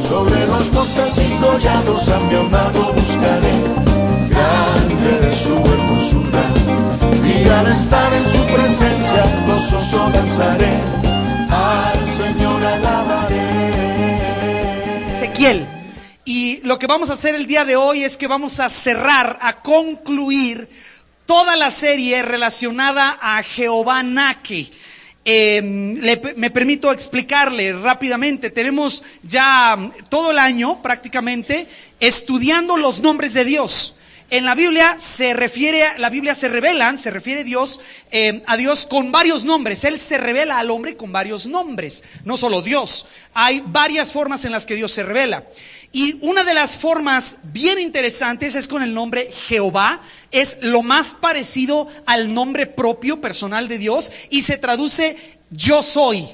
Sobre los montes y collados a mi amado buscaré. Grande es su hermosura, y al estar en su presencia gozoso danzaré. Al Señor alabaré. Ezequiel. Y lo que vamos a hacer el día de hoy es que vamos a cerrar, a concluir toda la serie relacionada a Jehová Naque. Me permito explicarle rápidamente. Tenemos ya todo el año prácticamente estudiando los nombres de Dios. En la Biblia se refiere a Dios, a Dios con varios nombres. Él se revela al hombre con varios nombres, no solo Dios. Hay varias formas en las que Dios se revela. Y una de las formas bien interesantes es con el nombre Jehová. Es lo más parecido al nombre propio personal de Dios y se traduce yo soy.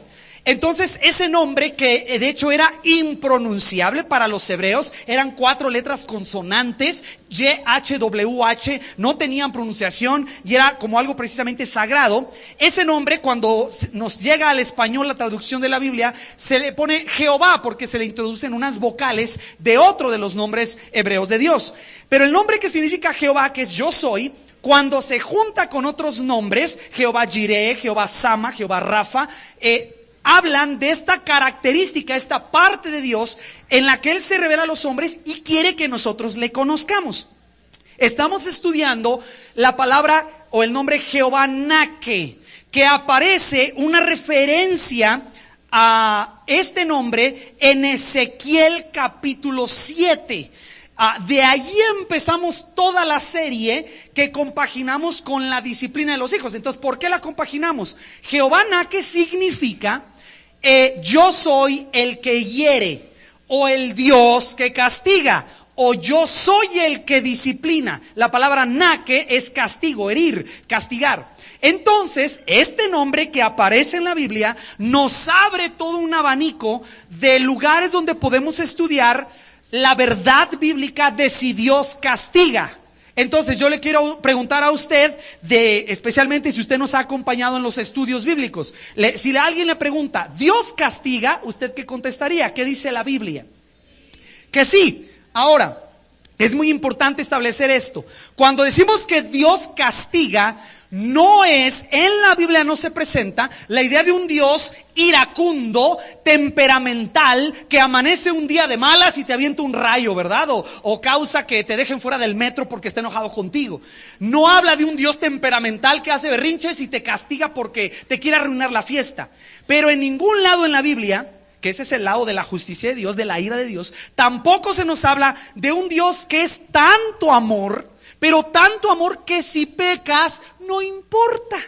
Entonces ese nombre, que de hecho era impronunciable para los hebreos, eran 4 letras consonantes, YHWH, no tenían pronunciación y era como algo precisamente sagrado. Ese nombre, cuando nos llega al español la traducción de la Biblia, se le pone Jehová porque se le introducen unas vocales de otro de los nombres hebreos de Dios. Pero el nombre que significa Jehová, que es yo soy, cuando se junta con otros nombres, Jehová Jireh, Jehová Sama, Jehová Rafa, hablan de esta característica, esta parte de Dios en la que Él se revela a los hombres y quiere que nosotros le conozcamos. Estamos estudiando la palabra o el nombre Jehová Naque, que aparece una referencia a este nombre en Ezequiel capítulo 7. De allí empezamos toda la serie que compaginamos con la disciplina de los hijos. Entonces, ¿por qué la compaginamos? Jehová Naque significa yo soy el que hiere, o el Dios que castiga, o yo soy el que disciplina. La palabra Naque es castigo, herir, castigar. Entonces, este nombre que aparece en la Biblia nos abre todo un abanico de lugares donde podemos estudiar la verdad bíblica de si Dios castiga. Entonces yo le quiero preguntar a usted, especialmente si usted nos ha acompañado en los estudios bíblicos, si alguien le pregunta, ¿Dios castiga? ¿Usted qué contestaría? ¿Qué dice la Biblia? Que sí. Ahora, es muy importante establecer esto. Cuando decimos que Dios castiga, no es, en la Biblia no se presenta la idea de un Dios iracundo, temperamental, que amanece un día de malas y te avienta un rayo, ¿verdad? O causa que te dejen fuera del metro porque está enojado contigo. No habla de un Dios temperamental que hace berrinches y te castiga porque te quiere arruinar la fiesta. Pero en ningún lado en la Biblia, que ese es el lado de la justicia de Dios, de la ira de Dios, tampoco se nos habla de un Dios que es tanto amor, pero tanto amor que si pecas no importa.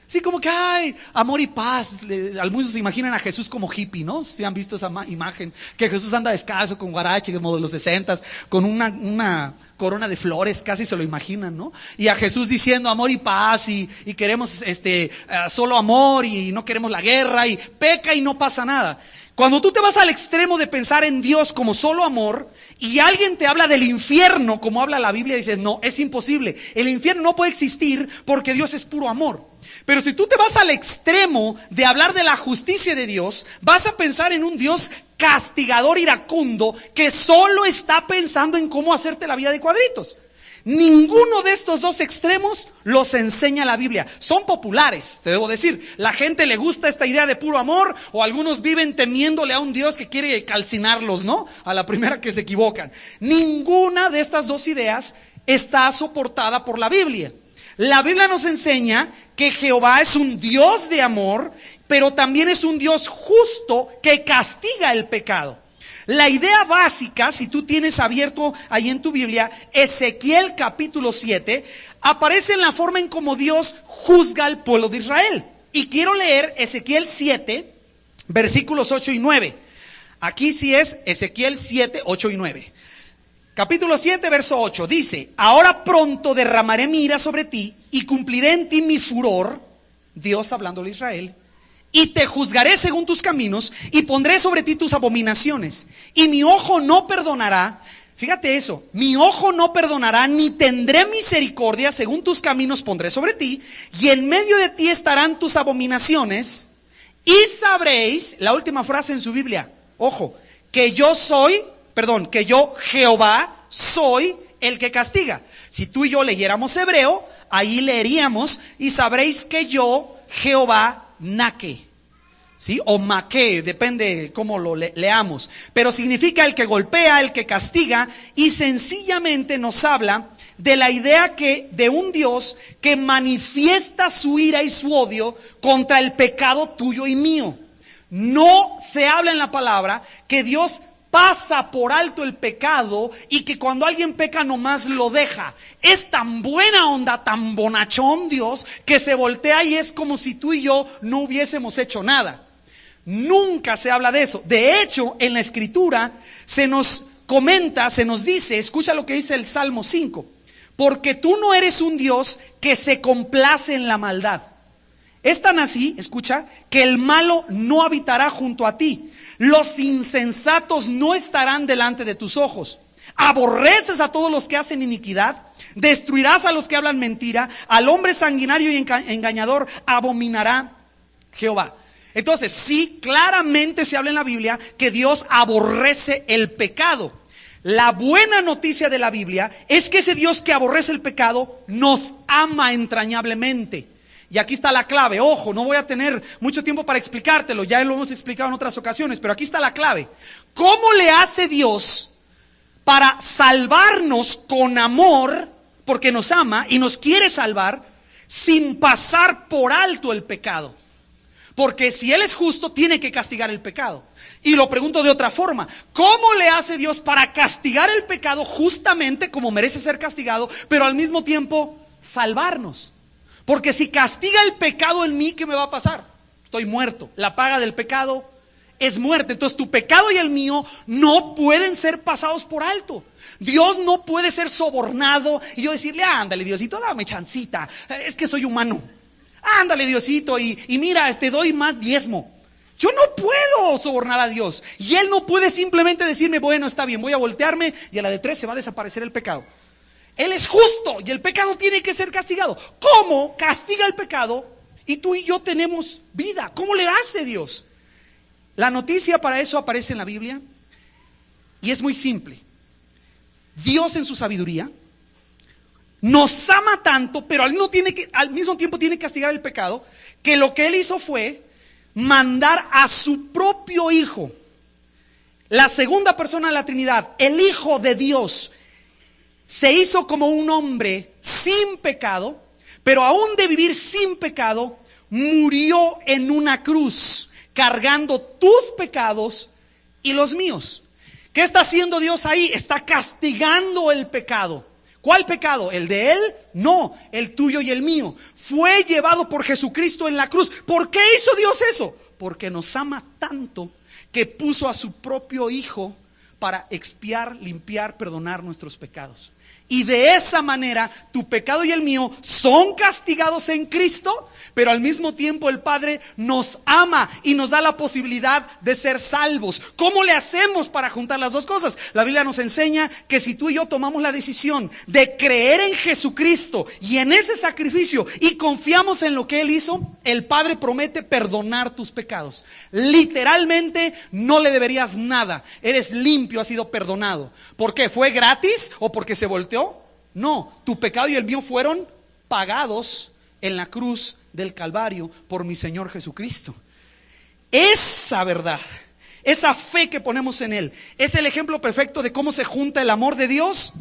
Así como que hay amor y paz. Algunos se imaginan a Jesús como hippie, ¿no? Si han visto esa imagen, que Jesús anda descalzo con guarache como de los 60s, con una corona de flores, casi se lo imaginan, ¿no? Y a Jesús diciendo amor y paz y queremos solo amor y no queremos la guerra y peca y no pasa nada. Cuando tú te vas al extremo de pensar en Dios como solo amor y alguien te habla del infierno como habla la Biblia, dices, no, es imposible. El infierno no puede existir porque Dios es puro amor. Pero si tú te vas al extremo de hablar de la justicia de Dios, vas a pensar en un Dios castigador iracundo que solo está pensando en cómo hacerte la vida de cuadritos. Ninguno de estos dos extremos los enseña la Biblia. Son populares, te debo decir. La gente le gusta esta idea de puro amor, o algunos viven temiéndole a un Dios que quiere calcinarlos, ¿no? A la primera que se equivocan. Ninguna de estas dos ideas está soportada por la Biblia. La Biblia nos enseña que Jehová es un Dios de amor, pero también es un Dios justo que castiga el pecado. La idea básica, si tú tienes abierto ahí en tu Biblia, Ezequiel capítulo 7, aparece en la forma en cómo Dios juzga al pueblo de Israel. Y quiero leer Ezequiel 7, versículos 8 y 9. Aquí sí es Ezequiel 7, 8 y 9. Capítulo 7, verso 8, dice: ahora pronto derramaré mi ira sobre ti y cumpliré en ti mi furor, Dios hablándole a Israel, y te juzgaré según tus caminos y pondré sobre ti tus abominaciones. Y mi ojo no perdonará, fíjate eso, mi ojo no perdonará ni tendré misericordia, según tus caminos pondré sobre ti, y en medio de ti estarán tus abominaciones. Y sabréis, la última frase en su Biblia, ojo, que yo Jehová soy el que castiga. Si tú y yo leyéramos hebreo, ahí leeríamos y sabréis que yo Jehová Nake, ¿sí? O Maque, depende cómo lo leamos. Pero significa el que golpea, el que castiga, y sencillamente nos habla de la idea de un Dios que manifiesta su ira y su odio contra el pecado tuyo y mío. No se habla en la palabra que Dios pasa por alto el pecado y que cuando alguien peca nomás lo deja. Es tan buena onda, tan bonachón Dios, que se voltea y es como si tú y yo no hubiésemos hecho nada. Nunca se habla de eso. De hecho, en la Escritura se nos comenta, se nos dice, escucha lo que dice el Salmo 5, porque tú no eres un Dios que se complace en la maldad. Es tan así, escucha, que el malo no habitará junto a ti. Los insensatos no estarán delante de tus ojos. Aborreces a todos los que hacen iniquidad. Destruirás a los que hablan mentira. Al hombre sanguinario y engañador abominará Jehová. Entonces, sí, claramente se habla en la Biblia que Dios aborrece el pecado. La buena noticia de la Biblia es que ese Dios que aborrece el pecado nos ama entrañablemente. Y aquí está la clave. Ojo, no voy a tener mucho tiempo para explicártelo, ya lo hemos explicado en otras ocasiones, pero aquí está la clave. ¿Cómo le hace Dios para salvarnos con amor, porque nos ama y nos quiere salvar, sin pasar por alto el pecado? Porque si Él es justo, tiene que castigar el pecado. Y lo pregunto de otra forma: ¿cómo le hace Dios para castigar el pecado justamente como merece ser castigado, pero al mismo tiempo salvarnos? Porque si castiga el pecado en mí, ¿qué me va a pasar? Estoy muerto. La paga del pecado es muerte. Entonces tu pecado y el mío no pueden ser pasados por alto. Dios no puede ser sobornado y yo decirle: ándale Diosito, dame chancita, es que soy humano. Ándale Diosito y mira, te doy más diezmo. Yo no puedo sobornar a Dios. Y Él no puede simplemente decirme: bueno, está bien, voy a voltearme y a la de 3 se va a desaparecer el pecado. Él es justo y el pecado tiene que ser castigado. ¿Cómo castiga el pecado y tú y yo tenemos vida? ¿Cómo le hace Dios? La noticia para eso aparece en la Biblia y es muy simple. Dios en su sabiduría nos ama tanto, pero al mismo tiempo tiene que castigar el pecado, que lo que Él hizo fue mandar a su propio Hijo, la segunda persona de la Trinidad, el Hijo de Dios. Se hizo como un hombre sin pecado, pero aún de vivir sin pecado, murió en una cruz, cargando tus pecados y los míos. ¿Qué está haciendo Dios ahí? Está castigando el pecado. ¿Cuál pecado? ¿El de Él? No, el tuyo y el mío. Fue llevado por Jesucristo en la cruz. ¿Por qué hizo Dios eso? Porque nos ama tanto que puso a su propio Hijo para expiar, limpiar, perdonar nuestros pecados. Y de esa manera tu pecado y el mío son castigados en Cristo, pero al mismo tiempo el Padre nos ama y nos da la posibilidad de ser salvos. ¿Cómo le hacemos para juntar las dos cosas? La Biblia nos enseña que si tú y yo tomamos la decisión de creer en Jesucristo y en ese sacrificio y confiamos en lo que Él hizo, el Padre promete perdonar tus pecados. Literalmente no le deberías nada. Eres limpio, has sido perdonado. ¿Por qué? ¿Fue gratis o porque se volteó? No, tu pecado y el mío fueron pagados en la cruz del Calvario por mi Señor Jesucristo. Esa verdad, esa fe que ponemos en Él, es el ejemplo perfecto de cómo se junta el amor de Dios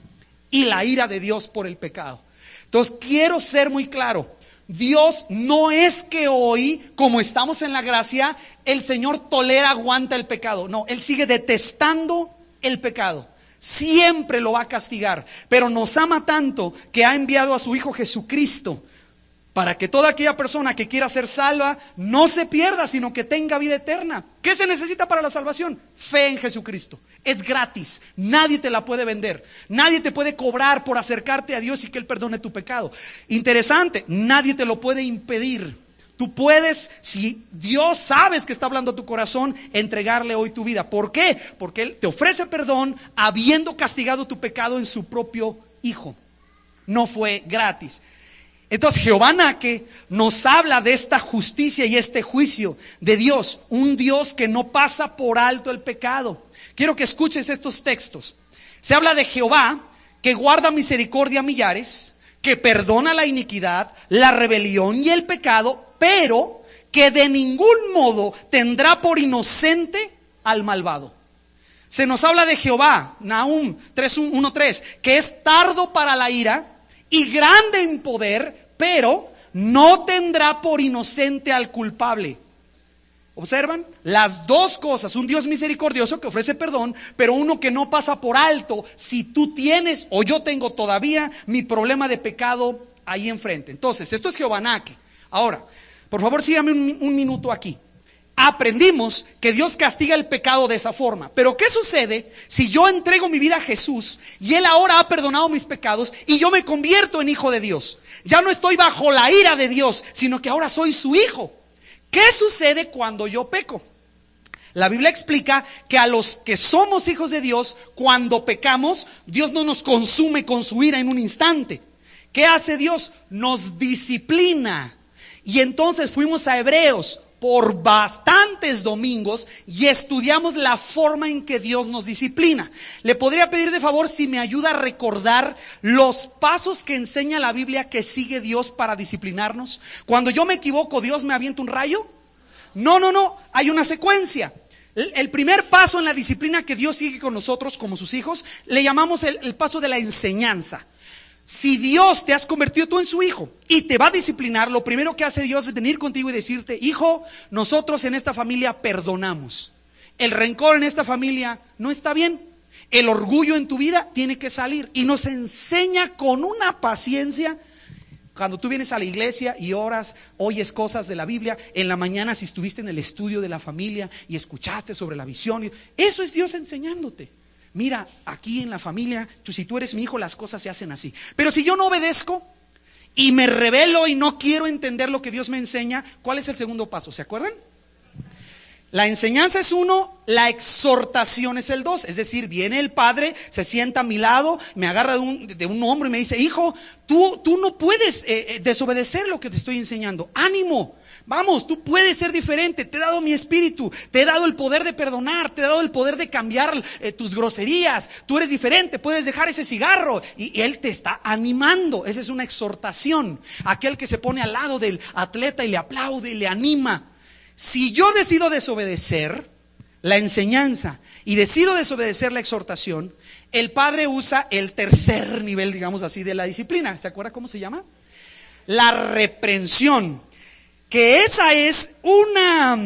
y la ira de Dios por el pecado. Entonces quiero ser muy claro: Dios no es que hoy, como estamos en la gracia, el Señor tolera, aguanta el pecado. No, Él sigue detestando el pecado. Siempre lo va a castigar, pero nos ama tanto que ha enviado a su Hijo Jesucristo para que toda aquella persona que quiera ser salva no se pierda, sino que tenga vida eterna. ¿Qué se necesita para la salvación? Fe en Jesucristo. Es gratis, nadie te la puede vender, nadie te puede cobrar por acercarte a Dios y que Él perdone tu pecado. Interesante, nadie te lo puede impedir. Tú puedes, si Dios sabes que está hablando a tu corazón, entregarle hoy tu vida. ¿Por qué? Porque Él te ofrece perdón habiendo castigado tu pecado en su propio Hijo. No fue gratis. Entonces Jehová Nake nos habla de esta justicia y este juicio de Dios. Un Dios que no pasa por alto el pecado, quiero que escuches estos textos. Se habla de Jehová, que guarda misericordia a millares, que perdona la iniquidad, la rebelión y el pecado, pero que de ningún modo tendrá por inocente al malvado. Se nos habla de Jehová, Nahum 1:3, que es tardo para la ira y grande en poder, pero no tendrá por inocente al culpable. ¿Observan? Las dos cosas, un Dios misericordioso que ofrece perdón, pero uno que no pasa por alto si tú tienes o yo tengo todavía mi problema de pecado ahí enfrente. Entonces, esto es Jehová Naque. Ahora, por favor, sígame un minuto aquí. Aprendimos que Dios castiga el pecado de esa forma, pero ¿qué sucede si yo entrego mi vida a Jesús y Él ahora ha perdonado mis pecados y yo me convierto en hijo de Dios? Ya no estoy bajo la ira de Dios, sino que ahora soy su hijo. ¿Qué sucede cuando yo peco? La Biblia explica que a los que somos hijos de Dios, cuando pecamos, Dios no nos consume con su ira en un instante. ¿Qué hace Dios? Nos disciplina. Y entonces fuimos a Hebreos por bastantes domingos y estudiamos la forma en que Dios nos disciplina. Le podría pedir de favor si me ayuda a recordar los pasos que enseña la Biblia que sigue Dios para disciplinarnos. Cuando yo me equivoco, ¿Dios me avienta un rayo? No, hay una secuencia. El primer paso en la disciplina que Dios sigue con nosotros como sus hijos, le llamamos el paso de la enseñanza. Si Dios te has convertido tú en su hijo y te va a disciplinar, lo primero que hace Dios es venir contigo y decirte: hijo, nosotros en esta familia perdonamos. El rencor en esta familia no está bien. El orgullo en tu vida tiene que salir. Y nos enseña con una paciencia. Cuando tú vienes a la iglesia y oras, oyes cosas de la Biblia, en la mañana si estuviste en el estudio de la familia y escuchaste sobre la visión, eso es Dios enseñándote. Mira, aquí en la familia, si tú eres mi hijo, las cosas se hacen así. Pero si yo no obedezco y me rebelo y no quiero entender lo que Dios me enseña, ¿cuál es el segundo paso? ¿Se acuerdan? La enseñanza es uno, la exhortación es el dos. Es decir, viene el padre, se sienta a mi lado, me agarra de un hombro y me dice: hijo, tú no puedes desobedecer lo que te estoy enseñando. Ánimo. Vamos, tú puedes ser diferente. Te he dado mi espíritu, te he dado el poder de perdonar, te he dado el poder de cambiar tus groserías. Tú eres diferente, puedes dejar ese cigarro. Y Él te está animando. Esa es una exhortación. Aquel que se pone al lado del atleta y le aplaude y le anima. Si yo decido desobedecer la enseñanza y decido desobedecer la exhortación, el padre usa el tercer nivel, digamos así, de la disciplina. ¿Se acuerda cómo se llama? La reprensión. Que esa es una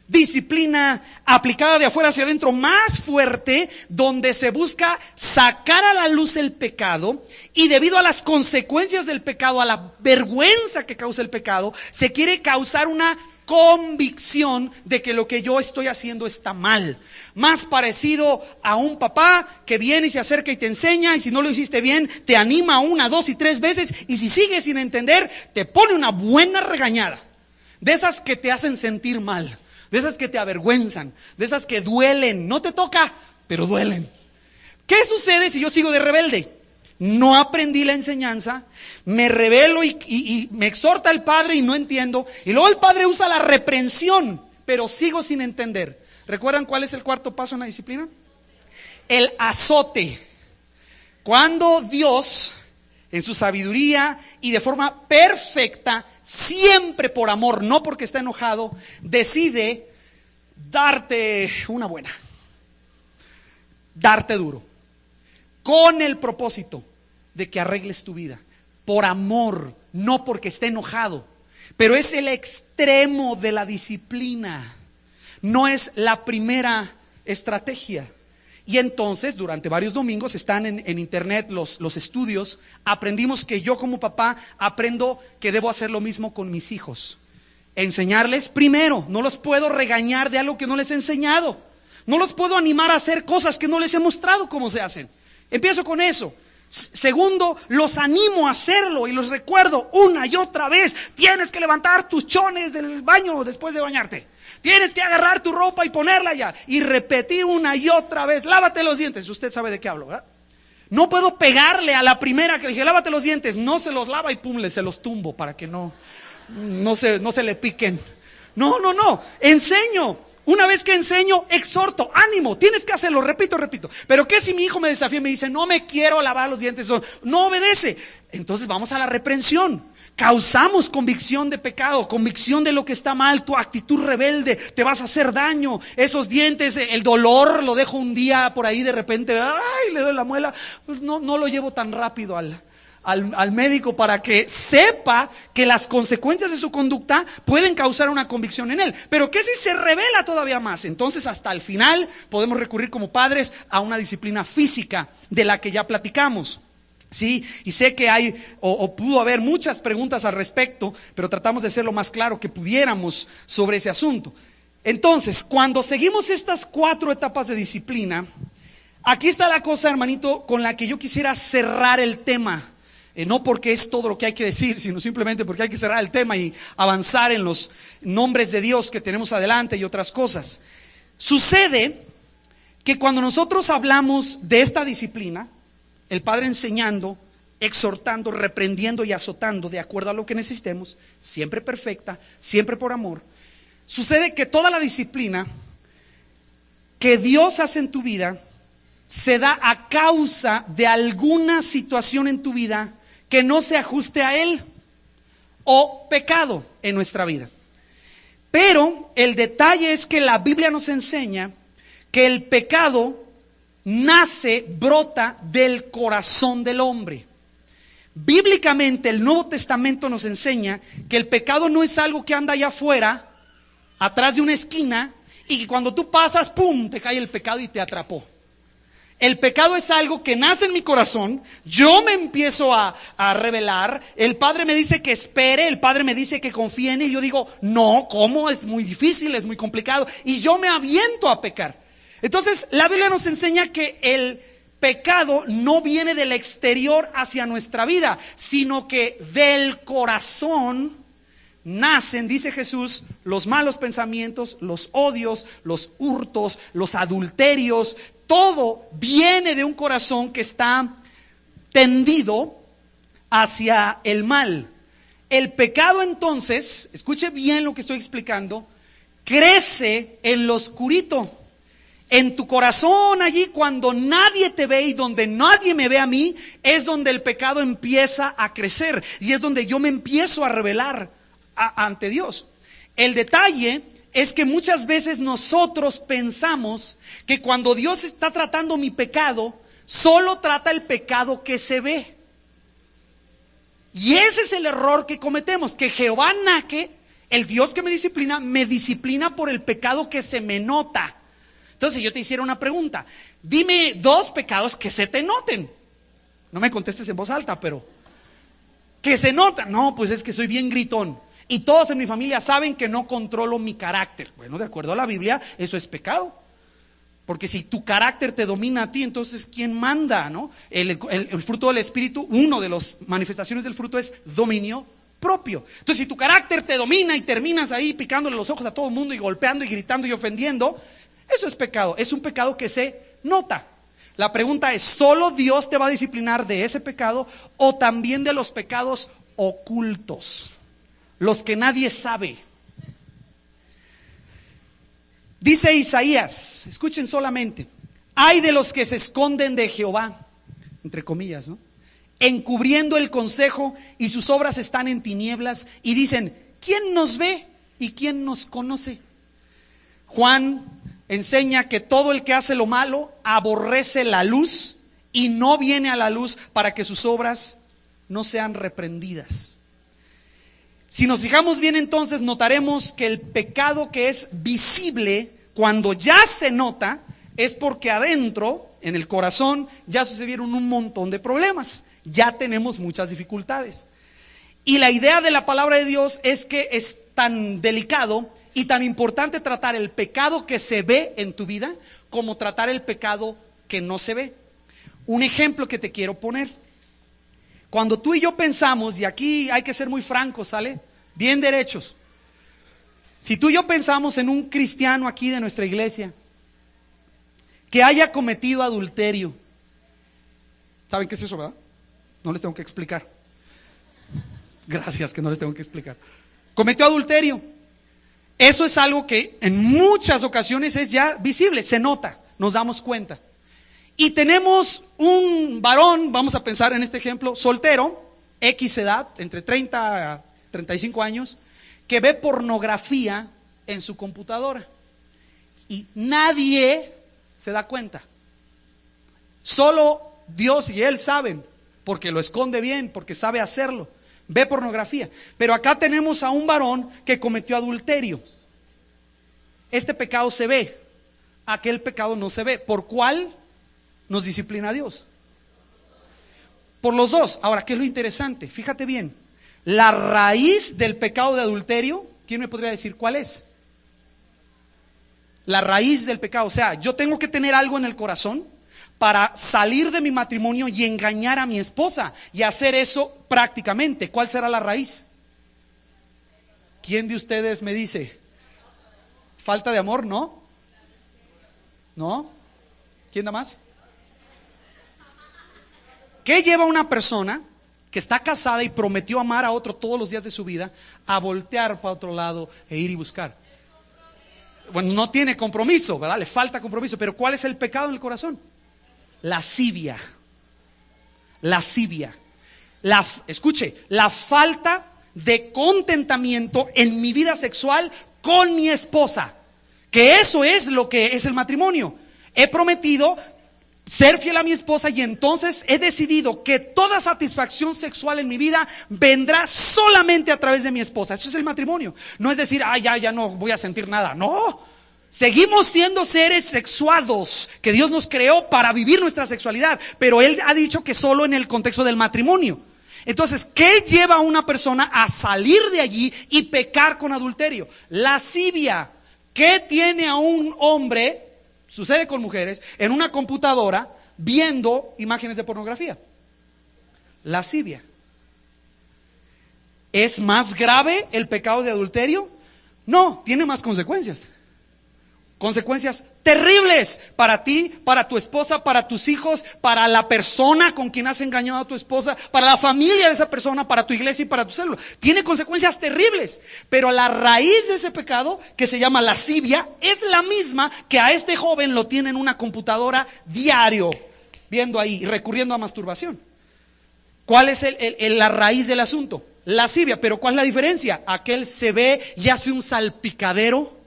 disciplina aplicada de afuera hacia adentro más fuerte, donde se busca sacar a la luz el pecado, y debido a las consecuencias del pecado, a la vergüenza que causa el pecado, se quiere causar una convicción de que lo que yo estoy haciendo está mal. Más parecido a un papá que viene y se acerca y te enseña, y si no lo hiciste bien, te anima 1, 2 y 3 veces, y si sigues sin entender, te pone una buena regañada. De esas que te hacen sentir mal, de esas que te avergüenzan, de esas que duelen. No te toca, pero duelen. ¿Qué sucede si yo sigo de rebelde? No aprendí la enseñanza, me rebelo y me exhorta el padre y no entiendo. Y luego el padre usa la reprensión, pero sigo sin entender. ¿Recuerdan cuál es el cuarto paso en la disciplina? El azote. Cuando Dios, en su sabiduría y de forma perfecta, siempre por amor, no porque está enojado, decide darte una buena, darte duro, con el propósito de que arregles tu vida, por amor, no porque esté enojado. Pero es el extremo de la disciplina, no es la primera estrategia. Y entonces, durante varios domingos, están en internet los estudios. Aprendimos que yo como papá aprendo que debo hacer lo mismo con mis hijos. Enseñarles primero. No los puedo regañar de algo que no les he enseñado. No los puedo animar a hacer cosas que no les he mostrado cómo se hacen. Empiezo con eso. Segundo, los animo a hacerlo y los recuerdo una y otra vez. Tienes que levantar tus chones del baño después de bañarte. Tienes que agarrar tu ropa y ponerla ya. Y repetir una y otra vez: lávate los dientes. Usted sabe de qué hablo, ¿verdad? No puedo pegarle a la primera que le dije: lávate los dientes. No se los lava y pum, se los tumbo para que no se le piquen. No. Enseño. Una vez que enseño, exhorto, ánimo, tienes que hacerlo, repito. Pero ¿qué si mi hijo me desafía y me dice, no me quiero lavar los dientes, no obedece? Entonces vamos a la reprensión. Causamos convicción de pecado, convicción de lo que está mal, tu actitud rebelde, te vas a hacer daño. Esos dientes, el dolor lo dejo un día por ahí de repente, ay, le doy la muela, pues no lo llevo tan rápido al médico para que sepa que las consecuencias de su conducta pueden causar una convicción en él. Pero ¿qué si se revela todavía más? Entonces hasta el final podemos recurrir como padres a una disciplina física de la que ya platicamos. Sí, y sé que hay o pudo haber muchas preguntas al respecto, pero tratamos de ser lo más claro que pudiéramos sobre ese asunto. Entonces, cuando seguimos estas 4 etapas de disciplina, aquí está la cosa, hermanito, con la que yo quisiera cerrar el tema. No porque es todo lo que hay que decir, sino simplemente porque hay que cerrar el tema y avanzar en los nombres de Dios que tenemos adelante y otras cosas. Sucede que cuando nosotros hablamos de esta disciplina, el Padre enseñando, exhortando, reprendiendo y azotando de acuerdo a lo que necesitemos, siempre perfecta, siempre por amor, sucede que toda la disciplina que Dios hace en tu vida se da a causa de alguna situación en tu vida que no se ajuste a Él o pecado en nuestra vida. Pero el detalle es que la Biblia nos enseña que el pecado nace, brota del corazón del hombre. Bíblicamente el Nuevo Testamento nos enseña que el pecado no es algo que anda allá afuera, atrás de una esquina, y que cuando tú pasas, ¡pum!, te cae el pecado y te atrapó. El pecado es algo que nace en mi corazón, yo me empiezo a rebelar, el Padre me dice que espere, el Padre me dice que confíe en Él, y yo digo, no, ¿cómo? Es muy difícil, es muy complicado, y yo me aviento a pecar. Entonces la Biblia nos enseña que el pecado no viene del exterior hacia nuestra vida, sino que del corazón nacen, dice Jesús, los malos pensamientos, los odios, los hurtos, los adulterios. Todo viene de un corazón que está tendido hacia el mal. El pecado entonces, escuche bien lo que estoy explicando, crece en lo oscurito. En tu corazón, allí cuando nadie te ve y donde nadie me ve a mí, es donde el pecado empieza a crecer y es donde yo me empiezo a rebelar ante Dios. El detalle es que muchas veces nosotros pensamos que cuando Dios está tratando mi pecado, solo trata el pecado que se ve. Y ese es el error que cometemos, que Jehová Naque, el Dios que me disciplina por el pecado que se me nota. Entonces, si yo te hiciera una pregunta, dime 2 pecados que se te noten. No me contestes en voz alta, pero que se notan. No, pues es que soy bien gritón. Y todos en mi familia saben que no controlo mi carácter. Bueno, de acuerdo a la Biblia, eso es pecado. Porque si tu carácter te domina a ti, entonces ¿quién manda? ¿No? El fruto del Espíritu, una de las manifestaciones del fruto es dominio propio. Entonces, si tu carácter te domina y terminas ahí picándole los ojos a todo el mundo y golpeando y gritando y ofendiendo, eso es pecado. Es un pecado que se nota. La pregunta es, ¿solo Dios te va a disciplinar de ese pecado o también de los pecados ocultos? Los que nadie sabe. Dice Isaías, escuchen solamente, ay de los que se esconden de Jehová, entre comillas, ¿no? Encubriendo el consejo y sus obras están en tinieblas y dicen, ¿quién nos ve y quién nos conoce? Juan enseña que todo el que hace lo malo aborrece la luz y no viene a la luz para que sus obras no sean reprendidas. Si nos fijamos bien, entonces notaremos que el pecado que es visible, cuando ya se nota, es porque adentro, en el corazón, ya sucedieron un montón de problemas. Ya tenemos muchas dificultades. Y la idea de la palabra de Dios es que es tan delicado y tan importante tratar el pecado que se ve en tu vida como tratar el pecado que no se ve. Un ejemplo que te quiero poner. Cuando tú y yo pensamos, y aquí hay que ser muy francos, ¿sale? Bien derechos. Si tú y yo pensamos en un cristiano aquí de nuestra iglesia que haya cometido adulterio, ¿saben qué es eso, verdad? No les tengo que explicar. Gracias que no les tengo que explicar. Cometió adulterio. Eso es algo que en muchas ocasiones es ya visible, se nota, nos damos cuenta. Y tenemos un varón, vamos a pensar en este ejemplo, soltero, X edad, entre 30 a 35 años, que ve pornografía en su computadora. Y nadie se da cuenta. Solo Dios y él saben, porque lo esconde bien, porque sabe hacerlo. Ve pornografía. Pero acá tenemos a un varón que cometió adulterio. Este pecado se ve, aquel pecado no se ve. ¿Por cuál nos disciplina Dios? Por los dos. Ahora, ¿qué es lo interesante? Fíjate bien. La raíz del pecado de adulterio, ¿quién me podría decir cuál es? La raíz del pecado. O sea, yo tengo que tener algo en el corazón para salir de mi matrimonio y engañar a mi esposa y hacer eso prácticamente. ¿Cuál será la raíz? ¿Quién de ustedes me dice? ¿Falta de amor? ¿No? ¿No? ¿Quién da más? ¿Qué lleva a una persona que está casada y prometió amar a otro todos los días de su vida a voltear para otro lado e ir y buscar? Bueno, no tiene compromiso, ¿verdad? Le falta compromiso. Pero ¿cuál es el pecado en el corazón? Lascivia. Lascivia. Escuche, la falta de contentamiento en mi vida sexual con mi esposa. Que eso es lo que es el matrimonio. He prometido ser fiel a mi esposa y entonces he decidido que toda satisfacción sexual en mi vida vendrá solamente a través de mi esposa. Eso es el matrimonio. No es decir, ya no voy a sentir nada. No, seguimos siendo seres sexuados que Dios nos creó para vivir nuestra sexualidad, pero Él ha dicho que solo en el contexto del matrimonio. Entonces, ¿qué lleva a una persona a salir de allí y pecar con adulterio? Lascivia. ¿Qué tiene a un hombre? Sucede con mujeres en una computadora viendo imágenes de pornografía. Lascivia. ¿Es más grave el pecado de adulterio? No, tiene más consecuencias. Consecuencias terribles para ti, para tu esposa, para tus hijos, para la persona con quien has engañado a tu esposa, para la familia de esa persona, para tu iglesia y para tu célula. Tiene consecuencias terribles. Pero la raíz de ese pecado, que se llama lascivia, es la misma que a este joven lo tiene en una computadora diario, viendo ahí y recurriendo a masturbación. ¿Cuál es la raíz del asunto? Lascivia. Pero ¿cuál es la diferencia? Aquel se ve y hace un salpicadero,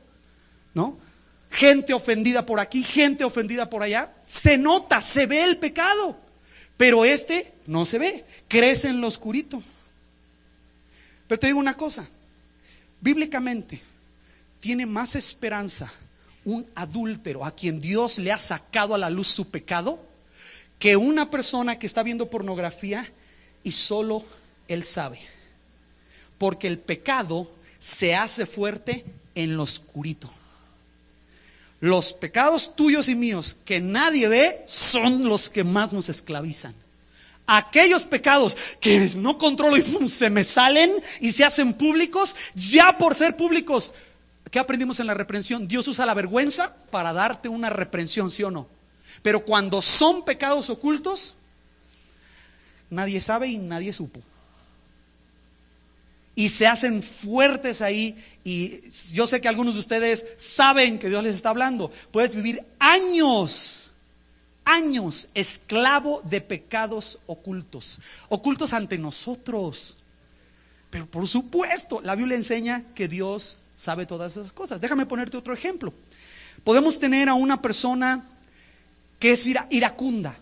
¿no? Gente ofendida por aquí, gente ofendida por allá. Se nota, se ve el pecado. Pero este no se ve, crece en lo oscurito. Pero te digo una cosa, bíblicamente tiene más esperanza un adúltero a quien Dios le ha sacado a la luz su pecado, que una persona que está viendo pornografía y solo él sabe. Porque el pecado se hace fuerte en lo oscurito. Los pecados tuyos y míos que nadie ve son los que más nos esclavizan. Aquellos pecados que no controlo y se me salen y se hacen públicos, ya por ser públicos. ¿Qué aprendimos en la reprensión? Dios usa la vergüenza para darte una reprensión, ¿sí o no? Pero cuando son pecados ocultos, nadie sabe y nadie supo. Y se hacen fuertes ahí. Y yo sé que algunos de ustedes saben que Dios les está hablando. Puedes vivir años esclavo de pecados ocultos. Ocultos ante nosotros. Pero por supuesto, la Biblia enseña que Dios sabe todas esas cosas. Déjame ponerte otro ejemplo. Podemos tener a una persona que es iracunda,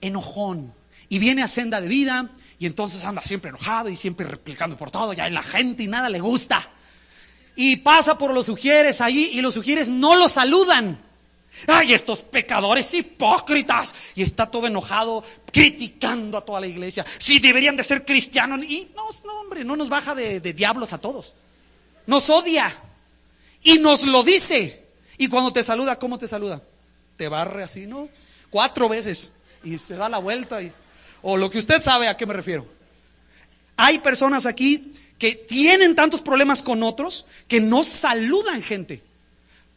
enojón, y viene a senda de vida. Y entonces anda siempre enojado y siempre replicando por todo, ya en la gente y nada le gusta. Y pasa por los sugieres ahí y los sugieres no lo saludan. ¡Ay, estos pecadores hipócritas! Y está todo enojado, criticando a toda la iglesia. Si deberían de ser cristianos. Y no, hombre, no nos baja de diablos a todos. Nos odia y nos lo dice. Y cuando te saluda, ¿cómo te saluda? Te barre así, ¿no? 4 veces y se da la vuelta o lo que usted sabe a qué me refiero. Hay personas aquí que tienen tantos problemas con otros que no saludan gente.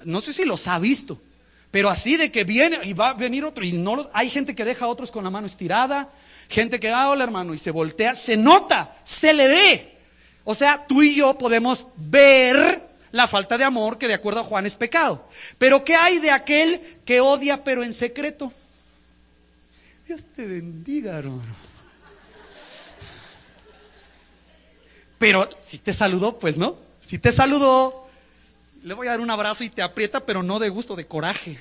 No sé si los ha visto, pero así de que viene y va a venir otro y no hay gente que deja a otros con la mano estirada, gente que hola hermano y se voltea, se nota, se le ve. O sea, tú y yo podemos ver la falta de amor, que de acuerdo a Juan es pecado. Pero ¿qué hay de aquel que odia pero en secreto? Dios te bendiga, hermano. Pero si te saludó, pues no. Si te saludó, le voy a dar un abrazo y te aprieta, pero no de gusto, de coraje.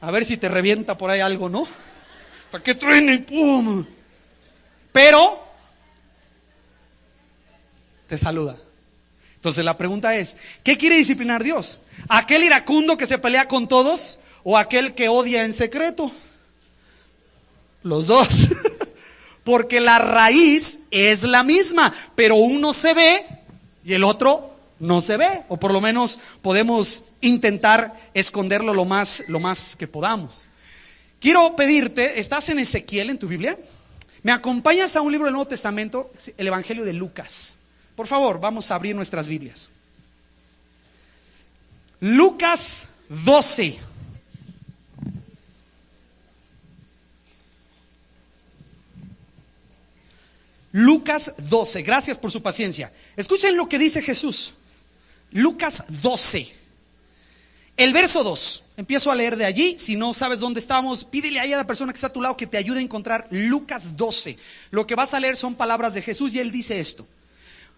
A ver si te revienta por ahí algo, ¿no? Para que truene, ¡pum! Pero te saluda. Entonces la pregunta es, ¿qué quiere disciplinar Dios? ¿Aquel iracundo que se pelea con todos o aquel que odia en secreto? Los dos. Porque la raíz es la misma, pero uno se ve y el otro no se ve, o por lo menos podemos intentar esconderlo lo más que podamos. Quiero pedirte, ¿estás en Ezequiel en tu Biblia? ¿Me acompañas a un libro del Nuevo Testamento, el Evangelio de Lucas? Por favor, vamos a abrir nuestras Biblias. Lucas 12. Lucas 12, gracias por su paciencia. Escuchen lo que dice Jesús. Lucas 12, el verso 2. Empiezo a leer de allí. Si no sabes dónde estamos, pídele ahí a la persona que está a tu lado que te ayude a encontrar Lucas 12. Lo que vas a leer son palabras de Jesús y él dice esto.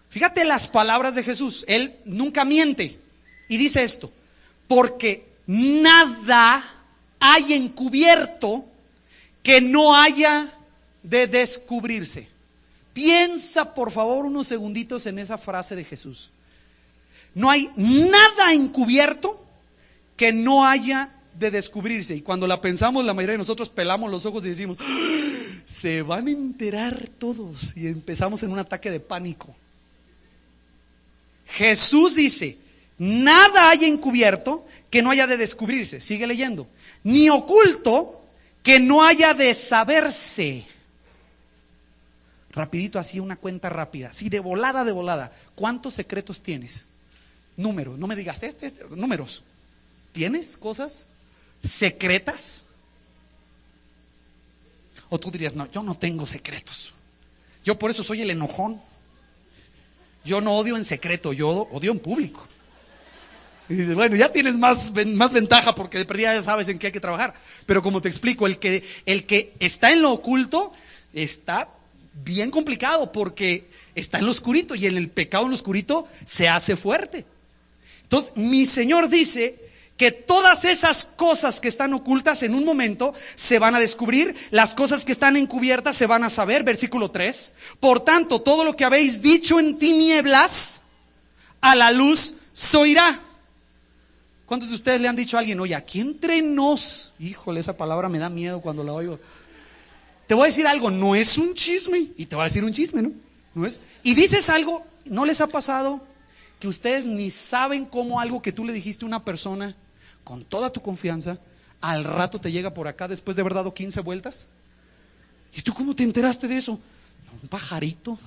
Fíjate las palabras de Jesús. Él nunca miente y dice esto: porque nada hay encubierto que no haya de descubrirse. Piensa por favor unos segunditos en esa frase de Jesús. No hay nada encubierto que no haya de descubrirse. Y cuando la pensamos, la mayoría de nosotros pelamos los ojos y decimos: se van a enterar todos. Y empezamos en un ataque de pánico. Jesús dice: nada hay encubierto que no haya de descubrirse. Sigue leyendo. Ni oculto que no haya de saberse. Rapidito, así una cuenta rápida, así de volada. ¿Cuántos secretos tienes? Números, no me digas números. ¿Tienes cosas secretas? O tú dirías: no, yo no tengo secretos. Yo por eso soy el enojón. Yo no odio en secreto, yo odio en público. Y dices: bueno, ya tienes más ventaja porque de perdida ya sabes en qué hay que trabajar. Pero como te explico, el que está en lo oculto está bien complicado porque está en lo oscurito y en el pecado en lo oscurito se hace fuerte. Entonces mi Señor dice que todas esas cosas que están ocultas en un momento se van a descubrir, las cosas que están encubiertas se van a saber. Versículo 3: por tanto, todo lo que habéis dicho en tinieblas, a la luz se oirá. ¿Cuántos de ustedes le han dicho a alguien: oye, aquí entre nos? Híjole, esa palabra me da miedo cuando la oigo. Te voy a decir algo, no es un chisme. Y te voy a decir un chisme, ¿no? No es. Y dices algo, ¿no les ha pasado que ustedes ni saben cómo algo que tú le dijiste a una persona con toda tu confianza, al rato te llega por acá después de haber dado 15 vueltas? ¿Y tú cómo te enteraste de eso? Un pajarito.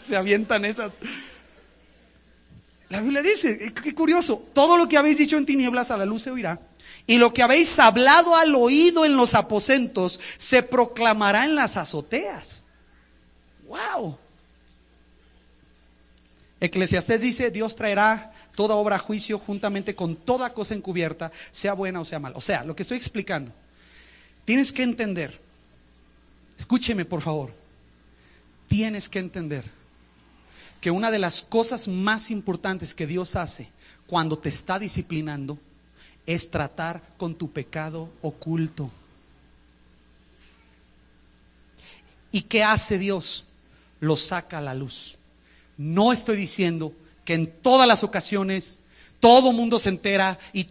Se avientan esas. La Biblia dice, qué curioso: todo lo que habéis dicho en tinieblas, a la luz se oirá, y lo que habéis hablado al oído en los aposentos se proclamará en las azoteas. ¡Wow! Eclesiastés dice: Dios traerá toda obra a juicio juntamente con toda cosa encubierta, sea buena o sea mala. O sea, lo que estoy explicando, tienes que entender. Escúcheme por favor. Tienes que entender que una de las cosas más importantes que Dios hace cuando te está disciplinando es tratar con tu pecado oculto. ¿Y qué hace Dios? Lo saca a la luz. No estoy diciendo que en todas las ocasiones todo mundo se entera y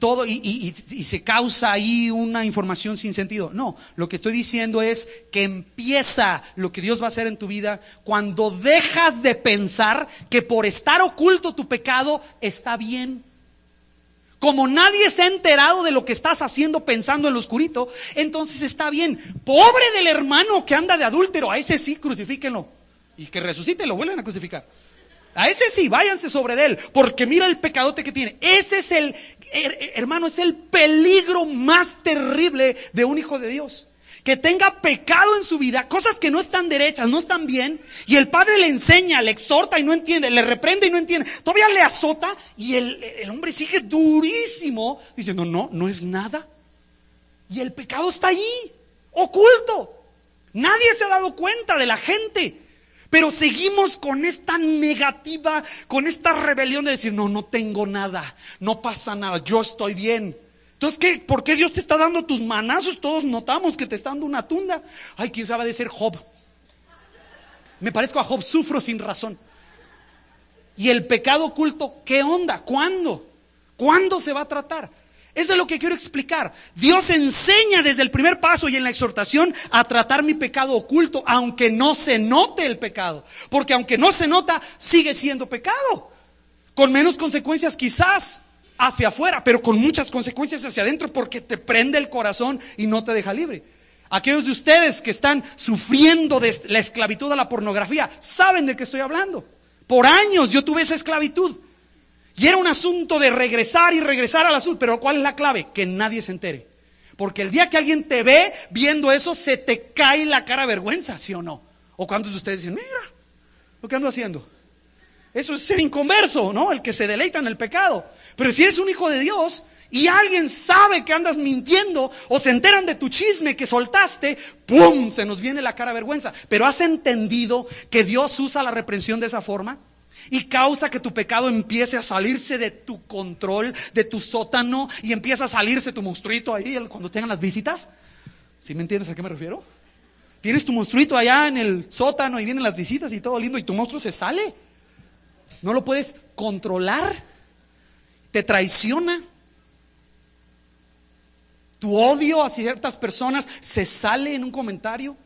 se causa ahí una información sin sentido. No, lo que estoy diciendo es que empieza lo que Dios va a hacer en tu vida cuando dejas de pensar que por estar oculto tu pecado está bien. Como nadie se ha enterado de lo que estás haciendo pensando en lo oscurito, entonces está bien. Pobre del hermano que anda de adúltero, a ese sí crucifíquenlo. Y que resucite y lo vuelven a crucificar. A ese sí, váyanse sobre de él, porque mira el pecadote que tiene. Ese es hermano, es el peligro más terrible de un hijo de Dios. que tenga pecado en su vida, cosas que no están derechas, no están bien, y el padre le enseña, le exhorta y no entiende, le reprende y no entiende, todavía le azota, y el hombre sigue durísimo diciendo no es nada, y el pecado está ahí, oculto. Nadie se ha dado cuenta de la gente, pero seguimos con esta negativa, con esta rebelión de decir no tengo nada, no pasa nada, yo estoy bien. Entonces, ¿qué? ¿Por qué Dios te está dando tus manazos? Todos notamos que te está dando una tunda. Ay, quién sabe de ser Job. Me parezco a Job, sufro sin razón. Y el pecado oculto, ¿qué onda? ¿Cuándo? ¿Cuándo se va a tratar? Eso es lo que quiero explicar. Dios enseña desde el primer paso y en la exhortación a tratar mi pecado oculto, aunque no se note el pecado. Porque aunque no se nota, sigue siendo pecado. Con menos consecuencias quizás hacia afuera, pero con muchas consecuencias hacia adentro, porque te prende el corazón y no te deja libre. Aquellos de ustedes que están sufriendo de la esclavitud a la pornografía saben de qué estoy hablando. Por años yo tuve esa esclavitud y era un asunto de regresar y regresar al azul. Pero ¿cuál es la clave? Que nadie se entere, porque el día que alguien te ve viendo eso, se te cae la cara de vergüenza, ¿sí o no? O cuántos de ustedes dicen, mira lo que ando haciendo. Eso es ser inconverso, ¿no? El que se deleita en el pecado. Pero si eres un hijo de Dios y alguien sabe que andas mintiendo o se enteran de tu chisme que soltaste, ¡pum!, se nos viene la cara de vergüenza. Pero ¿has entendido que Dios usa la reprensión de esa forma? Y causa que tu pecado empiece a salirse de tu control, de tu sótano, y empieza a salirse tu monstruito ahí cuando tengan las visitas. ¿Sí me entiendes a qué me refiero? Tienes tu monstruito allá en el sótano y vienen las visitas y todo lindo, y tu monstruo se sale. No lo puedes controlar. Te traiciona. Tu odio a ciertas personas se sale en un comentario.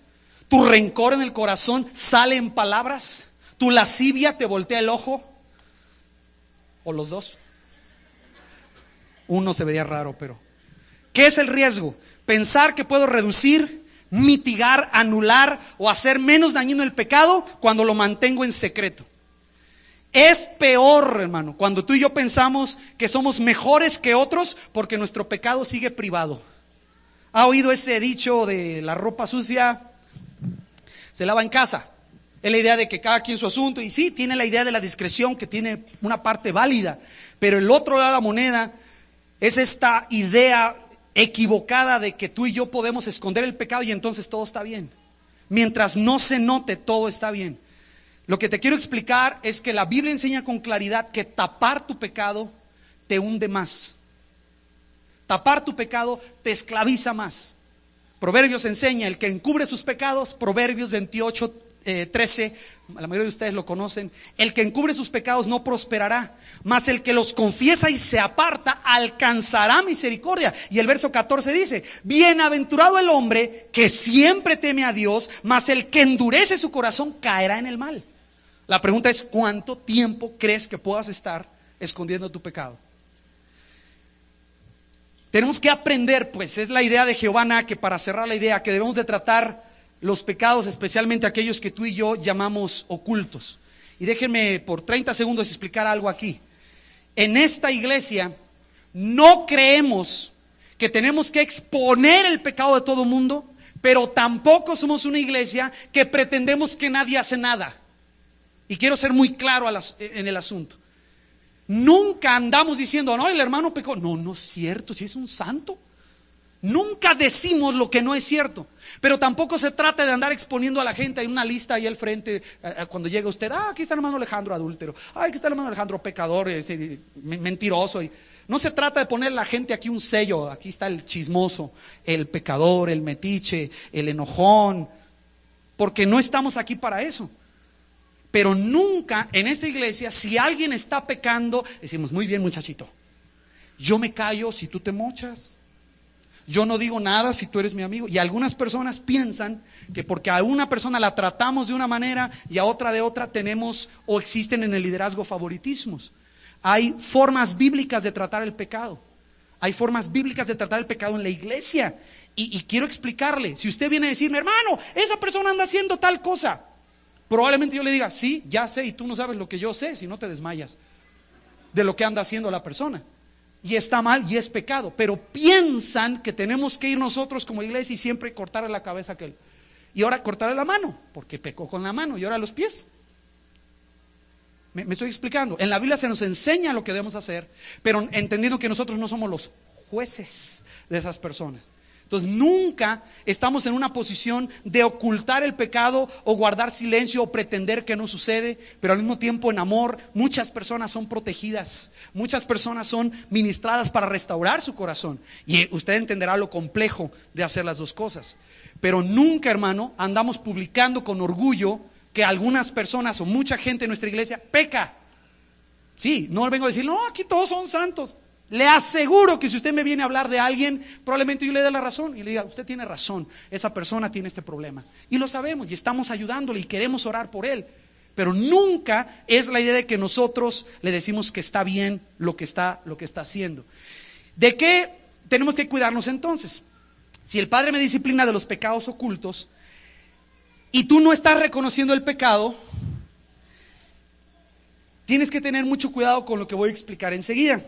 Tu rencor en el corazón sale en palabras. Tu lascivia te voltea el ojo. O los dos. Uno se vería raro, pero ¿qué es el riesgo? Pensar que puedo reducir, mitigar, anular o hacer menos dañino el pecado cuando lo mantengo en secreto. Es peor, hermano, cuando tú y yo pensamos que somos mejores que otros porque nuestro pecado sigue privado. ¿Ha oído ese dicho de la ropa sucia se lava en casa? Es la idea de que cada quien su asunto, y sí, tiene la idea de la discreción, que tiene una parte válida, pero el otro lado de la moneda es esta idea equivocada de que tú y yo podemos esconder el pecado y entonces todo está bien. Mientras no se note, todo está bien. Lo que te quiero explicar es que la Biblia enseña con claridad que tapar tu pecado te hunde más. Tapar tu pecado te esclaviza más. Proverbios enseña, el que encubre sus pecados, Proverbios 28, 13, la mayoría de ustedes lo conocen, el que encubre sus pecados no prosperará, mas el que los confiesa y se aparta alcanzará misericordia. Y el verso 14 dice, bienaventurado el hombre que siempre teme a Dios, mas el que endurece su corazón caerá en el mal. La pregunta es, ¿cuánto tiempo crees que puedas estar escondiendo tu pecado? Tenemos que aprender, pues es la idea de Jehová Nake, para cerrar la idea, que debemos de tratar los pecados, especialmente aquellos que tú y yo llamamos ocultos. Y déjenme por 30 segundos explicar algo aquí. En esta iglesia no creemos que tenemos que exponer el pecado de todo mundo, pero tampoco somos una iglesia que pretendemos que nadie hace nada. Y quiero ser muy claro en el asunto. Nunca andamos diciendo, no, el hermano pecó. No es cierto, si es un santo. Nunca decimos lo que no es cierto. Pero tampoco se trata de andar exponiendo a la gente. Hay una lista ahí al frente cuando llega usted. Aquí está el hermano Alejandro adúltero. Aquí está el hermano Alejandro pecador, mentiroso. No se trata de poner a la gente aquí un sello. Aquí está el chismoso, el pecador, el metiche, el enojón. Porque no estamos aquí para eso. Pero nunca en esta iglesia, si alguien está pecando, decimos, muy bien muchachito, yo me callo si tú te mochas, yo no digo nada si tú eres mi amigo. Y algunas personas piensan que porque a una persona la tratamos de una manera y a otra de otra, tenemos o existen en el liderazgo favoritismos. Hay formas bíblicas de tratar el pecado. Hay formas bíblicas de tratar el pecado en la iglesia. Y quiero explicarle, si usted viene a decirme, hermano, esa persona anda haciendo tal cosa, probablemente yo le diga, sí, ya sé, y tú no sabes lo que yo sé, si no te desmayas de lo que anda haciendo la persona. y está mal y es pecado, pero piensan que tenemos que ir nosotros como iglesia y siempre cortarle la cabeza a aquel, y ahora cortarle la mano, porque pecó con la mano, y ahora los pies. Me estoy explicando. En la Biblia se nos enseña lo que debemos hacer, pero entendiendo que nosotros no somos los jueces de esas personas. Entonces nunca estamos en una posición de ocultar el pecado o guardar silencio o pretender que no sucede, pero al mismo tiempo en amor muchas personas son protegidas, muchas personas son ministradas para restaurar su corazón, y usted entenderá lo complejo de hacer las dos cosas. Pero nunca, hermano, andamos publicando con orgullo que algunas personas o mucha gente en nuestra iglesia peca. Sí, no vengo a decir, no, aquí todos son santos. Le aseguro que si usted me viene a hablar de alguien, probablemente yo le dé la razón y le diga, usted tiene razón, esa persona tiene este problema. Y lo sabemos y estamos ayudándole y queremos orar por él. Pero nunca es la idea de que nosotros le decimos que está bien lo que está haciendo. ¿De qué tenemos que cuidarnos entonces? Si el Padre me disciplina de los pecados ocultos y tú no estás reconociendo el pecado, tienes que tener mucho cuidado con lo que voy a explicar enseguida.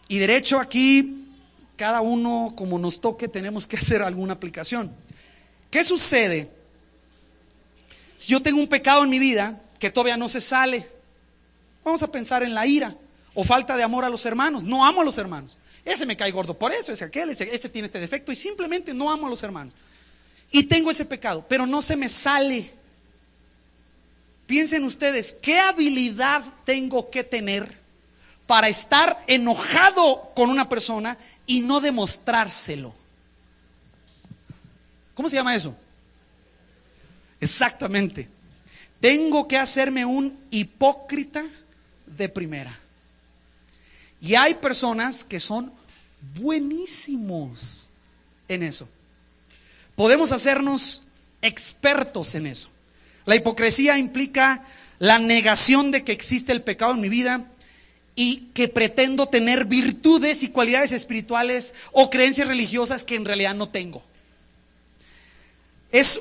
Y derecho aquí, cada uno como nos toque, tenemos que hacer alguna aplicación. ¿Qué sucede si yo tengo un pecado en mi vida que todavía no se sale? Vamos a pensar en la ira o falta de amor a los hermanos. No amo a los hermanos. Ese me cae gordo por eso, ese aquel, este tiene este defecto y simplemente no amo a los hermanos. Y tengo ese pecado, pero no se me sale. Piensen ustedes, ¿qué habilidad tengo que tener para estar enojado con una persona y no demostrárselo? ¿Cómo se llama eso? Exactamente. Tengo que hacerme un hipócrita de primera. Y hay personas que son buenísimos en eso. Podemos hacernos expertos en eso. La hipocresía implica la negación de que existe el pecado en mi vida y que pretendo tener virtudes y cualidades espirituales o creencias religiosas que en realidad no tengo. Es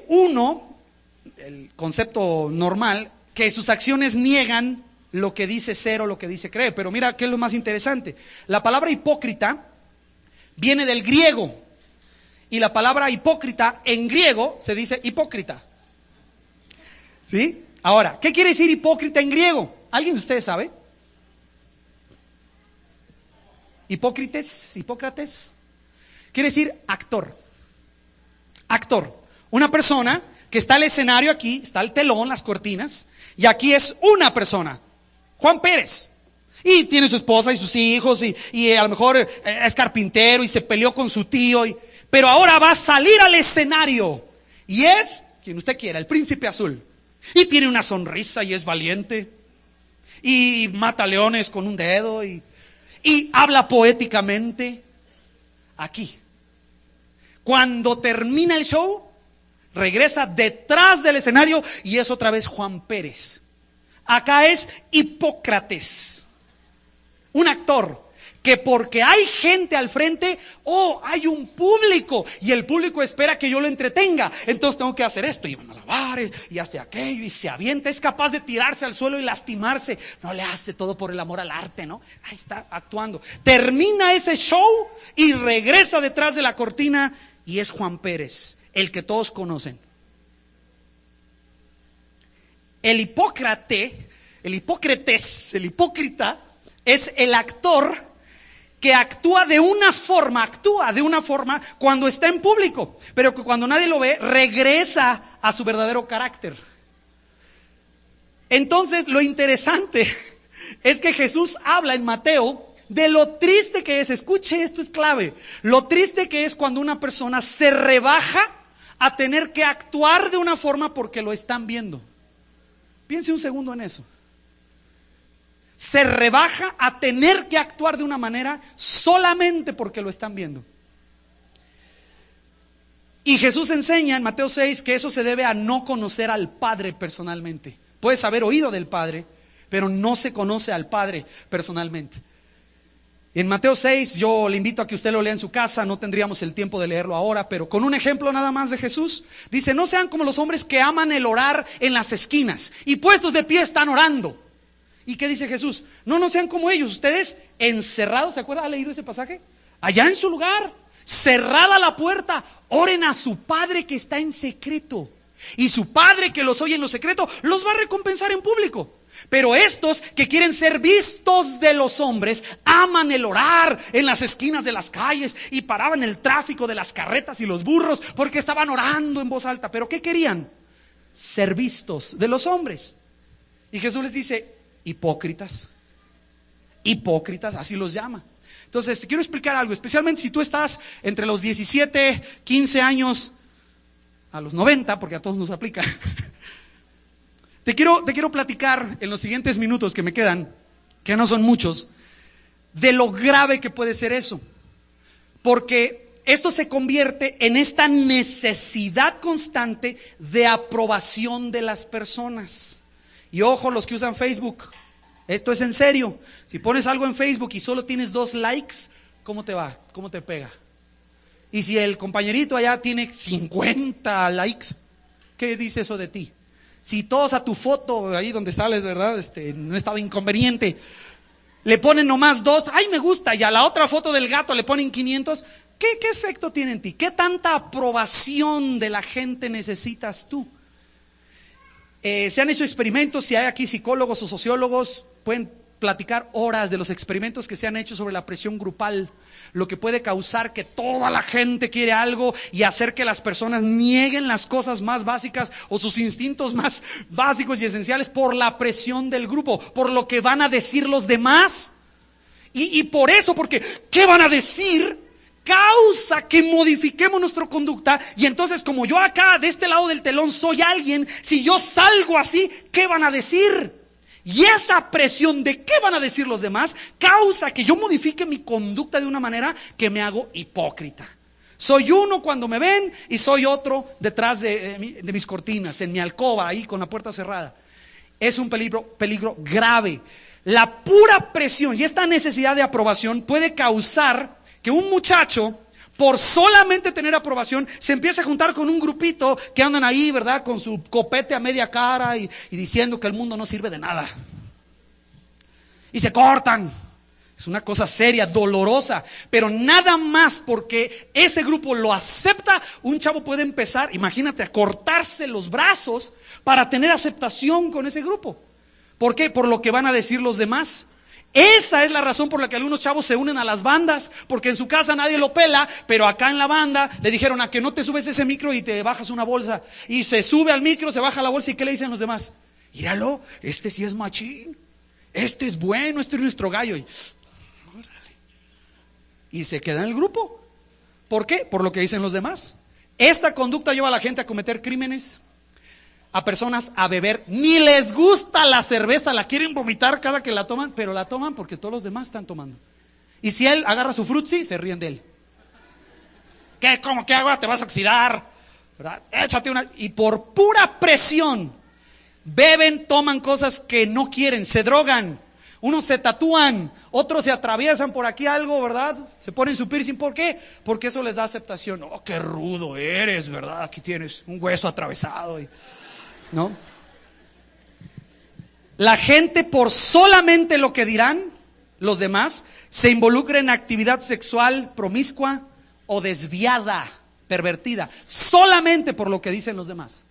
el concepto normal, que sus acciones niegan lo que dice ser o lo que dice creer. Pero mira qué es lo más interesante. La palabra hipócrita viene del griego, y la palabra hipócrita en griego se dice hipócrita. ¿Sí? Ahora, ¿qué quiere decir hipócrita en griego? ¿Alguien de ustedes sabe? Hipócrates quiere decir actor. Actor. Una persona que está al escenario, aquí está el telón, las cortinas, y aquí es una persona, Juan Pérez, y tiene su esposa y sus hijos, y a lo mejor es carpintero y se peleó con su tío, pero ahora va a salir al escenario y es quien usted quiera, el príncipe azul, y tiene una sonrisa y es valiente y mata leones con un dedo y habla poéticamente. Aquí, cuando termina el show, regresa detrás del escenario y es otra vez Juan Pérez. Acá es Hipócrates, un actor que porque hay gente al frente, hay un público y el público espera que yo lo entretenga, entonces tengo que hacer esto y malabares y hace aquello y se avienta, es capaz de tirarse al suelo y lastimarse, no le hace todo por el amor al arte, ¿no? Ahí está actuando, termina ese show y regresa detrás de la cortina y es Juan Pérez, el que todos conocen. El hipócrita es el actor que actúa de una forma cuando está en público, pero que cuando nadie lo ve, regresa a su verdadero carácter. Entonces, lo interesante es que Jesús habla en Mateo de lo triste que es, escuche, esto es clave, lo triste que es cuando una persona se rebaja a tener que actuar de una forma porque lo están viendo. Piense un segundo en eso. Se rebaja a tener que actuar de una manera solamente porque lo están viendo. Y Jesús enseña en Mateo 6 que eso se debe a no conocer al Padre personalmente. Puedes haber oído del Padre, pero no se conoce al Padre personalmente. En Mateo 6, yo le invito a que usted lo lea en su casa, no tendríamos el tiempo de leerlo ahora, pero con un ejemplo nada más de Jesús, dice: no sean como los hombres que aman el orar en las esquinas y puestos de pie están orando. ¿Y qué dice Jesús? No sean como ellos, ustedes encerrados, ¿se acuerda? ¿Ha leído ese pasaje? Allá en su lugar, cerrada la puerta, oren a su Padre que está en secreto. Y su Padre que los oye en lo secreto, los va a recompensar en público. Pero estos que quieren ser vistos de los hombres, aman el orar en las esquinas de las calles y paraban el tráfico de las carretas y los burros porque estaban orando en voz alta. ¿Pero qué querían? Ser vistos de los hombres. Y Jesús les dice, hipócritas, así los llama. Entonces te quiero explicar algo, especialmente si tú estás entre los 17, 15 años a los 90, porque a todos nos aplica. Te quiero platicar en los siguientes minutos que me quedan, que no son muchos, de lo grave que puede ser eso. Porque esto se convierte en esta necesidad constante de aprobación de las personas. Y ojo, los que usan Facebook, esto es en serio. Si pones algo en Facebook y solo tienes 2 likes, ¿cómo te va? ¿Cómo te pega? Y si el compañerito allá tiene 50 likes, ¿qué dice eso de ti? Si todos a tu foto, ahí donde sales, ¿verdad? No estaba inconveniente, le ponen nomás 2, ¡ay, me gusta! Y a la otra foto del gato le ponen 500, ¿qué efecto tiene en ti? ¿Qué tanta aprobación de la gente necesitas tú? Se han hecho experimentos, si hay aquí psicólogos o sociólogos, pueden platicar horas de los experimentos que se han hecho sobre la presión grupal, lo que puede causar que toda la gente quiere algo y hacer que las personas nieguen las cosas más básicas o sus instintos más básicos y esenciales por la presión del grupo, por lo que van a decir los demás. Y por eso, porque ¿qué van a decir? Causa que modifiquemos nuestra conducta. Y entonces, como yo acá de este lado del telón soy alguien, si yo salgo así, ¿qué van a decir? Y esa presión de qué van a decir los demás causa que yo modifique mi conducta de una manera que me hago hipócrita. Soy uno cuando me ven y soy otro detrás de mis cortinas, en mi alcoba, ahí con la puerta cerrada. Es un peligro grave. La pura presión y esta necesidad de aprobación puede causar que un muchacho, por solamente tener aprobación, se empieza a juntar con un grupito que andan ahí, ¿verdad? Con su copete a media cara y diciendo que el mundo no sirve de nada. Y se cortan. Es una cosa seria, dolorosa, pero nada más porque ese grupo lo acepta, un chavo puede empezar, imagínate, a cortarse los brazos para tener aceptación con ese grupo. ¿Por qué? Por lo que van a decir los demás. Esa es la razón por la que algunos chavos se unen a las bandas, porque en su casa nadie lo pela, pero acá en la banda le dijeron a que no te subes ese micro y te bajas una bolsa. Y se sube al micro, se baja la bolsa y ¿qué le dicen los demás? Míralo, este sí es machín, este es bueno, este es nuestro gallo. Y se queda en el grupo. ¿Por qué? Por lo que dicen los demás. Esta conducta lleva a la gente a cometer crímenes, a personas a beber. Ni les gusta la cerveza, la quieren vomitar cada que la toman, pero la toman porque todos los demás están tomando. Y si él agarra su frutzi, se ríen de él. ¿Qué? ¿Cómo? ¿Qué agua? Te vas a oxidar, ¿verdad? Échate una. Y por pura presión beben, toman cosas que no quieren, se drogan. Unos se tatúan, otros se atraviesan por aquí algo, ¿verdad? Se ponen su piercing. ¿Por qué? Porque eso les da aceptación. Oh, qué rudo eres, ¿verdad? Aquí tienes un hueso atravesado, ¿no? La gente, por solamente lo que dirán los demás, se involucra en actividad sexual promiscua o desviada, pervertida, solamente por lo que dicen los demás.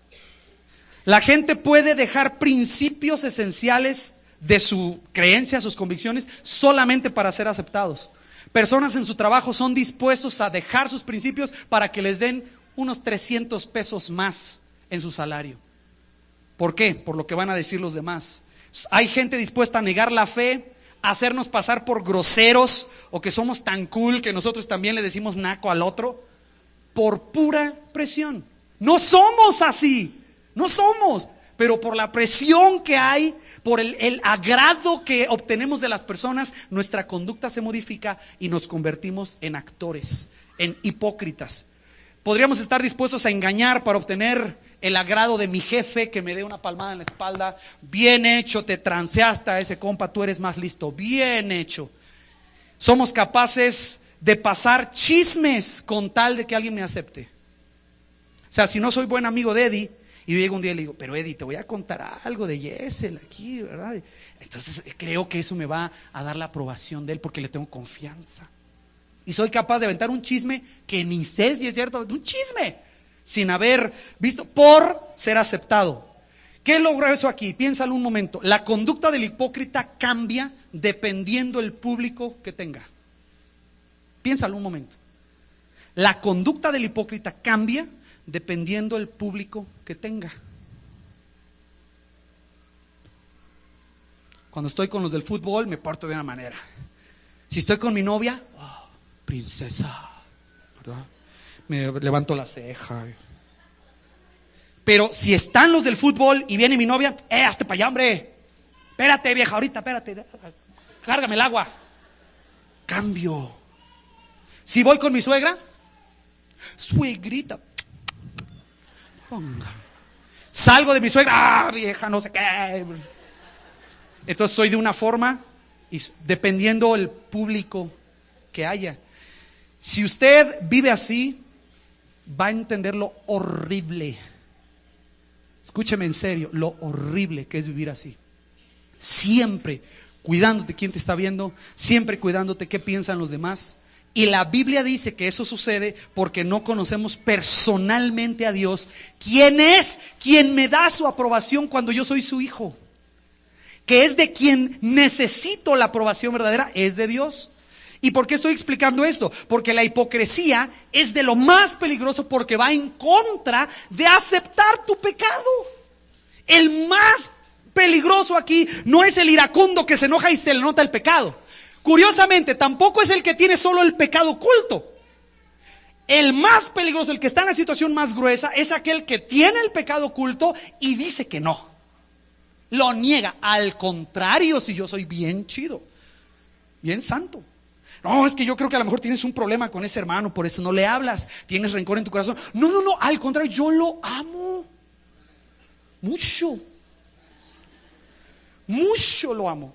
La gente puede dejar principios esenciales de su creencia, sus convicciones, solamente para ser aceptados. Personas en su trabajo son dispuestos a dejar sus principios para que les den unos 300 pesos más en su salario. ¿Por qué? Por lo que van a decir los demás. Hay gente dispuesta a negar la fe, a hacernos pasar por groseros o que somos tan cool que nosotros también le decimos naco al otro, por pura presión. No somos así, no somos, pero por la presión que hay, por el agrado que obtenemos de las personas, nuestra conducta se modifica y nos convertimos en actores, en hipócritas. Podríamos estar dispuestos a engañar para obtener el agrado de mi jefe, que me dé una palmada en la espalda. Bien hecho, te transeaste a ese compa, tú eres más listo. Bien hecho. Somos capaces de pasar chismes con tal de que alguien me acepte. O sea, si no soy buen amigo de Eddie Y yo llego un día y le digo, pero Eddie, te voy a contar algo de Yesel aquí, ¿verdad? Entonces creo que eso me va a dar la aprobación de él porque le tengo confianza. Y soy capaz de aventar un chisme que ni sé si es cierto, un chisme, sin haber visto, por ser aceptado. ¿Qué logra eso aquí? Piénsalo un momento. La conducta del hipócrita cambia dependiendo el público que tenga. Piénsalo un momento. La conducta del hipócrita cambia dependiendo el público que tenga. Cuando estoy con los del fútbol me porto de una manera. Si estoy con mi novia, oh, princesa, ¿verdad? Me levanto la ceja. Pero si están los del fútbol y viene mi novia, hazte para allá, hombre. Espérate, vieja, ahorita, espérate. Cárgame el agua. Cambio. Si voy con mi suegra, suegrita, ponga. Salgo de mi suegra, vieja, no sé qué. Entonces soy de una forma y dependiendo el público que haya. Si usted vive así, va a entender lo horrible. Escúcheme en serio, lo horrible que es vivir así. Siempre cuidándote quién te está viendo, siempre cuidándote qué piensan los demás. Y la Biblia dice que eso sucede porque no conocemos personalmente a Dios. ¿Quién es quien me da su aprobación cuando yo soy su hijo? Que es de quien necesito la aprobación verdadera, es de Dios. ¿Y por qué estoy explicando esto? Porque la hipocresía es de lo más peligroso porque va en contra de aceptar tu pecado. El más peligroso aquí no es el iracundo que se enoja y se le nota el pecado. Curiosamente, tampoco es el que tiene solo el pecado oculto. El más peligroso, el que está en la situación más gruesa, es aquel que tiene el pecado oculto y dice que no. Lo niega. Al contrario, si yo soy bien chido, bien santo. No, es que yo creo que a lo mejor tienes un problema con ese hermano, por eso no le hablas, tienes rencor en tu corazón. No, al contrario, yo lo amo mucho. Mucho lo amo.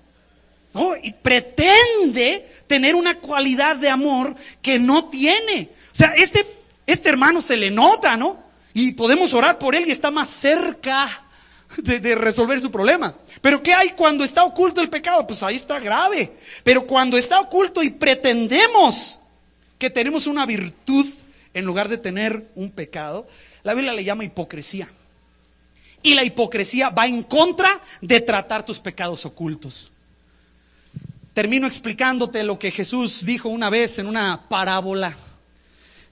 No, y pretende tener una cualidad de amor que no tiene. O sea, este hermano se le nota, ¿no? Y podemos orar por él y está más cerca de resolver su problema. Pero ¿qué hay cuando está oculto el pecado? Pues ahí está grave. Pero cuando está oculto y pretendemos que tenemos una virtud en lugar de tener un pecado, la Biblia le llama hipocresía. Y la hipocresía va en contra de tratar tus pecados ocultos. Termino explicándote lo que Jesús dijo una vez en una parábola.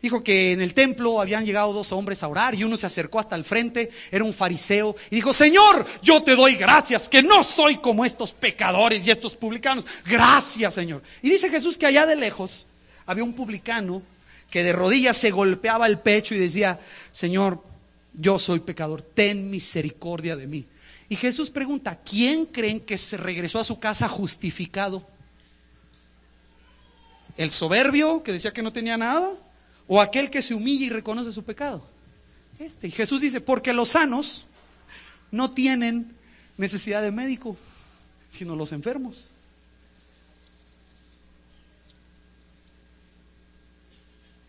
Dijo que en el templo habían llegado dos hombres a orar y uno se acercó hasta el frente, era un fariseo, y dijo: Señor, yo te doy gracias que no soy como estos pecadores y estos publicanos. Gracias, Señor. Y dice Jesús que allá de lejos había un publicano que de rodillas se golpeaba el pecho y decía: Señor, yo soy pecador, ten misericordia de mí. Y Jesús pregunta: ¿quién creen que se regresó a su casa justificado? ¿El soberbio que decía que no tenía nada? ¿O aquel que se humilla y reconoce su pecado? Y Jesús dice: porque los sanos no tienen necesidad de médico, sino los enfermos.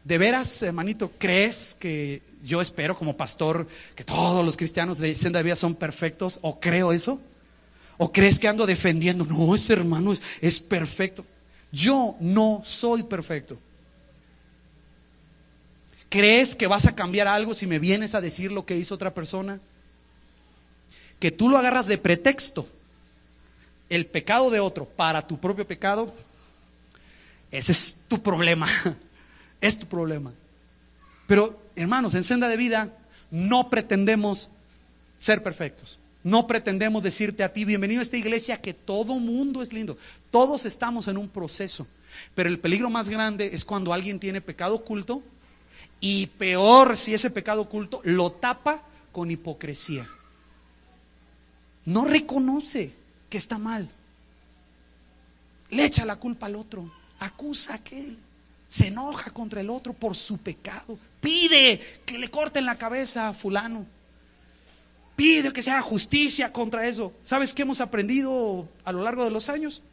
¿De veras, hermanito, crees que yo espero como pastor que todos los cristianos de Senda de Vida son perfectos? ¿O creo eso? ¿O crees que ando defendiendo? No, ese hermano es perfecto. Yo no soy perfecto. ¿Crees que vas a cambiar algo si me vienes a decir lo que hizo otra persona? Que tú lo agarras de pretexto, el pecado de otro para tu propio pecado, ese es tu problema. Es tu problema. Pero hermanos, en Senda de Vida no pretendemos ser perfectos. No pretendemos decirte a ti: bienvenido a esta iglesia, que todo mundo es lindo. Todos estamos en un proceso. Pero el peligro más grande es cuando alguien tiene pecado oculto, y peor si ese pecado oculto lo tapa con hipocresía. No reconoce que está mal. Le echa la culpa al otro. Acusa a aquel. Se enoja contra el otro por su pecado. Pide que le corten la cabeza a fulano. Pide que se haga justicia contra eso. ¿Sabes qué hemos aprendido a lo largo de los años?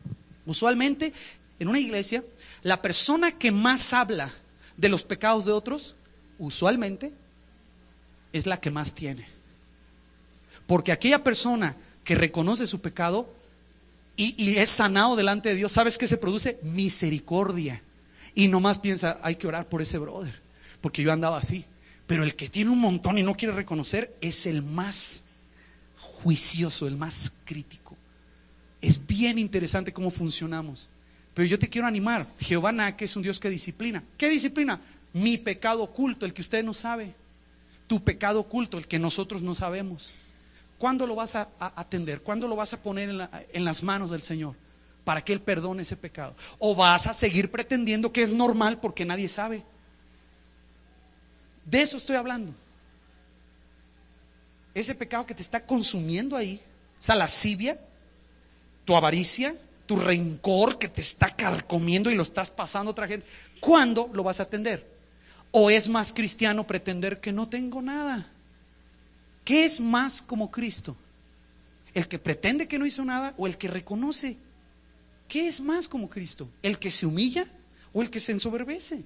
Usualmente en una iglesia, la persona que más habla de los pecados de otros, usualmente es la que más tiene. Porque aquella persona que reconoce su pecado y es sanado delante de Dios, ¿sabes qué se produce? Misericordia. Y nomás piensa, hay que orar por ese brother, porque yo andaba así. Pero el que tiene un montón y no quiere reconocer es el más juicioso, el más crítico. Es bien interesante cómo funcionamos. Pero yo te quiero animar. Jehová Naque es un Dios que disciplina. ¿Qué disciplina? Mi pecado oculto, el que usted no sabe. Tu pecado oculto, el que nosotros no sabemos. ¿Cuándo lo vas a atender? ¿Cuándo lo vas a poner en las manos del Señor para que Él perdone ese pecado? ¿O vas a seguir pretendiendo que es normal porque nadie sabe? De eso estoy hablando. Ese pecado que te está consumiendo ahí, esa lascivia, tu avaricia, tu rencor que te está carcomiendo y lo estás pasando a otra gente, ¿cuándo lo vas a atender? ¿O es más cristiano pretender que no tengo nada? ¿Qué es más como Cristo? ¿El que pretende que no hizo nada o el que reconoce? ¿Qué es más como Cristo? ¿El que se humilla o el que se ensoberbece?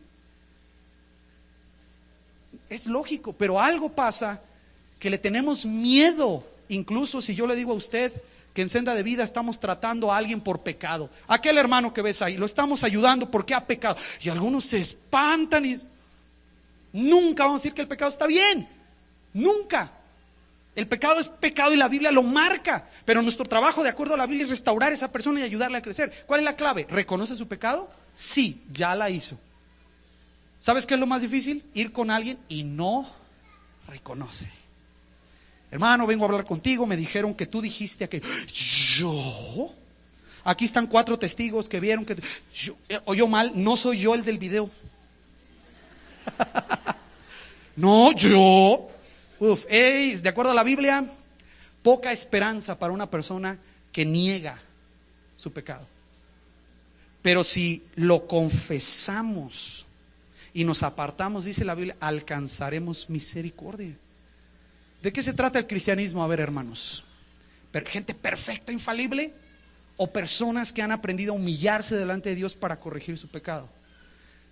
Es lógico, pero algo pasa que le tenemos miedo. Incluso si yo le digo a usted que en Senda de Vida estamos tratando a alguien por pecado, aquel hermano que ves ahí, lo estamos ayudando porque ha pecado, y algunos se espantan y nunca vamos a decir que el pecado está bien. Nunca. El pecado es pecado y la Biblia lo marca. Pero nuestro trabajo, de acuerdo a la Biblia, es restaurar a esa persona y ayudarle a crecer. ¿Cuál es la clave? ¿Reconoce su pecado? Sí, ya la hizo. ¿Sabes qué es lo más difícil? Ir con alguien y no reconoce. Hermano, vengo a hablar contigo. Me dijeron que tú dijiste que yo. Aquí están 4 testigos que vieron que yo, oyó mal. No soy yo el del video. No, yo. De acuerdo a la Biblia, poca esperanza para una persona que niega su pecado. Pero si lo confesamos y nos apartamos, dice la Biblia, alcanzaremos misericordia. ¿De qué se trata el cristianismo? A ver, hermanos, ¿gente perfecta, infalible? ¿O personas que han aprendido a humillarse delante de Dios para corregir su pecado?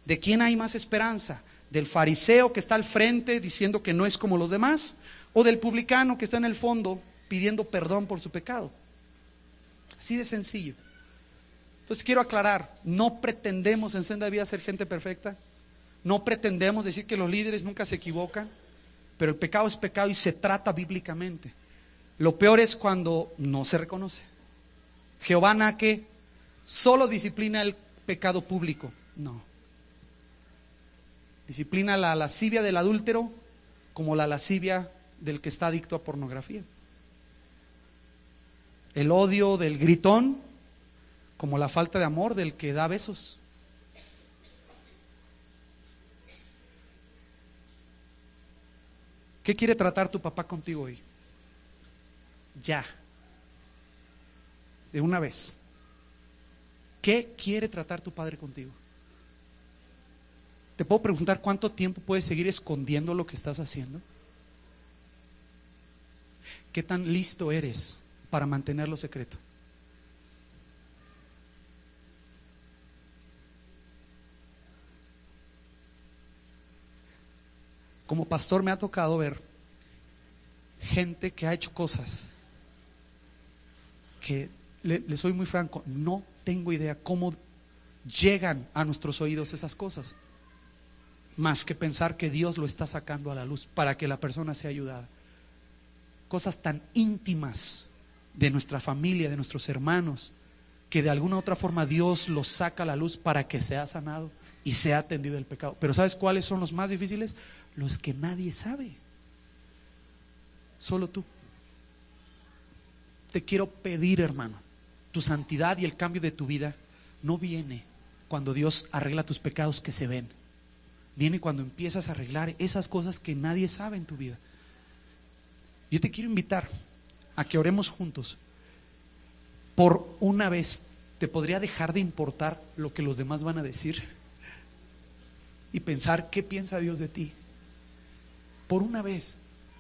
¿De quién hay más esperanza? ¿Del fariseo que está al frente diciendo que no es como los demás? ¿O del publicano que está en el fondo pidiendo perdón por su pecado? Así de sencillo. Entonces quiero aclarar, no pretendemos en Senda de Vida ser gente perfecta. No pretendemos decir que los líderes nunca se equivocan. Pero el pecado es pecado y se trata bíblicamente. Lo peor es cuando no se reconoce. Jehová Naque solo disciplina el pecado público. No. Disciplina la lascivia del adúltero como la lascivia del que está adicto a pornografía. El odio del gritón como la falta de amor del que da besos. ¿Qué quiere tratar tu papá contigo hoy? Ya. De una vez. ¿Qué quiere tratar tu padre contigo? ¿Te puedo preguntar cuánto tiempo puedes seguir escondiendo lo que estás haciendo? ¿Qué tan listo eres para mantenerlo secreto? Como pastor me ha tocado ver gente que ha hecho cosas que, le soy muy franco, no tengo idea cómo llegan a nuestros oídos esas cosas, más que pensar que Dios lo está sacando a la luz para que la persona sea ayudada. Cosas tan íntimas de nuestra familia, de nuestros hermanos, que de alguna u otra forma Dios los saca a la luz para que sea sanado y sea atendido el pecado. Pero ¿sabes cuáles son los más difíciles? Los que nadie sabe. Solo tú. Te quiero pedir, hermano, tu santidad y el cambio de tu vida no viene cuando Dios arregla tus pecados que se ven. Viene cuando empiezas a arreglar esas cosas que nadie sabe en tu vida. Yo te quiero invitar a que oremos juntos. Por una vez, ¿te podría dejar de importar lo que los demás van a decir? Y pensar, ¿qué piensa Dios de ti? Por una vez.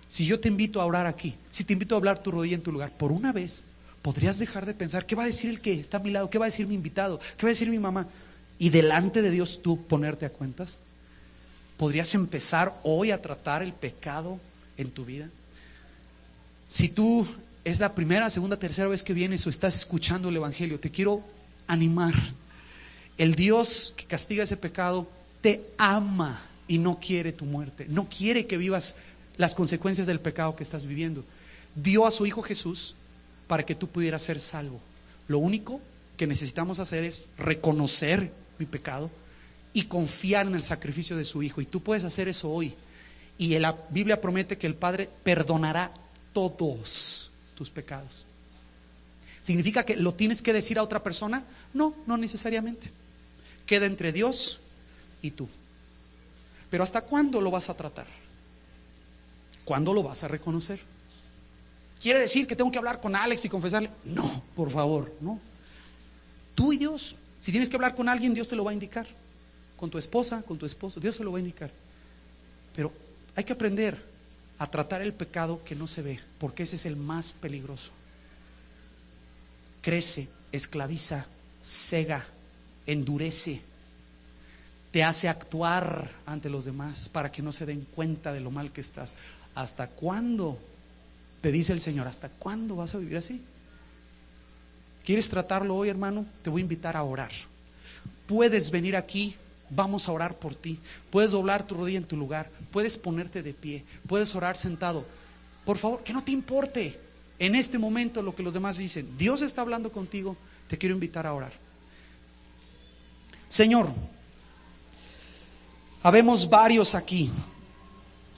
Si yo te invito a orar aquí, si te invito a hablar tu rodilla en tu lugar, por una vez, ¿podrías dejar de pensar qué va a decir el que está a mi lado? ¿Qué va a decir mi invitado? ¿Qué va a decir mi mamá? Y delante de Dios tú ponerte a cuentas. ¿Podrías empezar hoy a tratar el pecado en tu vida? Si tú es la primera, segunda, tercera vez que vienes o estás escuchando el Evangelio, te quiero animar. El Dios que castiga ese pecado te ama y no quiere tu muerte, no quiere que vivas las consecuencias del pecado que estás viviendo. Dio a su Hijo Jesús para que tú pudieras ser salvo. Lo único que necesitamos hacer es reconocer mi pecado y confiar en el sacrificio de su Hijo. Y tú puedes hacer eso hoy. Y la Biblia promete que el Padre perdonará todos tus pecados. ¿Significa que lo tienes que decir a otra persona? No, no necesariamente. Queda entre Dios y tú. Pero ¿hasta cuándo lo vas a tratar? ¿Cuándo lo vas a reconocer? ¿Quiere decir que tengo que hablar con Alex y confesarle? No, por favor, no. Tú y Dios. Si tienes que hablar con alguien, Dios te lo va a indicar. Con tu esposa, con tu esposo, Dios te lo va a indicar. Pero hay que aprender a tratar el pecado que no se ve, porque ese es el más peligroso. Crece, esclaviza, cega, endurece, te hace actuar ante los demás para que no se den cuenta de lo mal que estás. ¿Hasta cuándo? Te dice el Señor, ¿hasta cuándo vas a vivir así? ¿Quieres tratarlo hoy, hermano? Te voy a invitar a orar. Puedes venir aquí, vamos a orar por ti. Puedes doblar tu rodilla en tu lugar, puedes ponerte de pie, puedes orar sentado. Por favor, que no te importe en este momento lo que los demás dicen. Dios está hablando contigo, te quiero invitar a orar. Señor, habemos varios aquí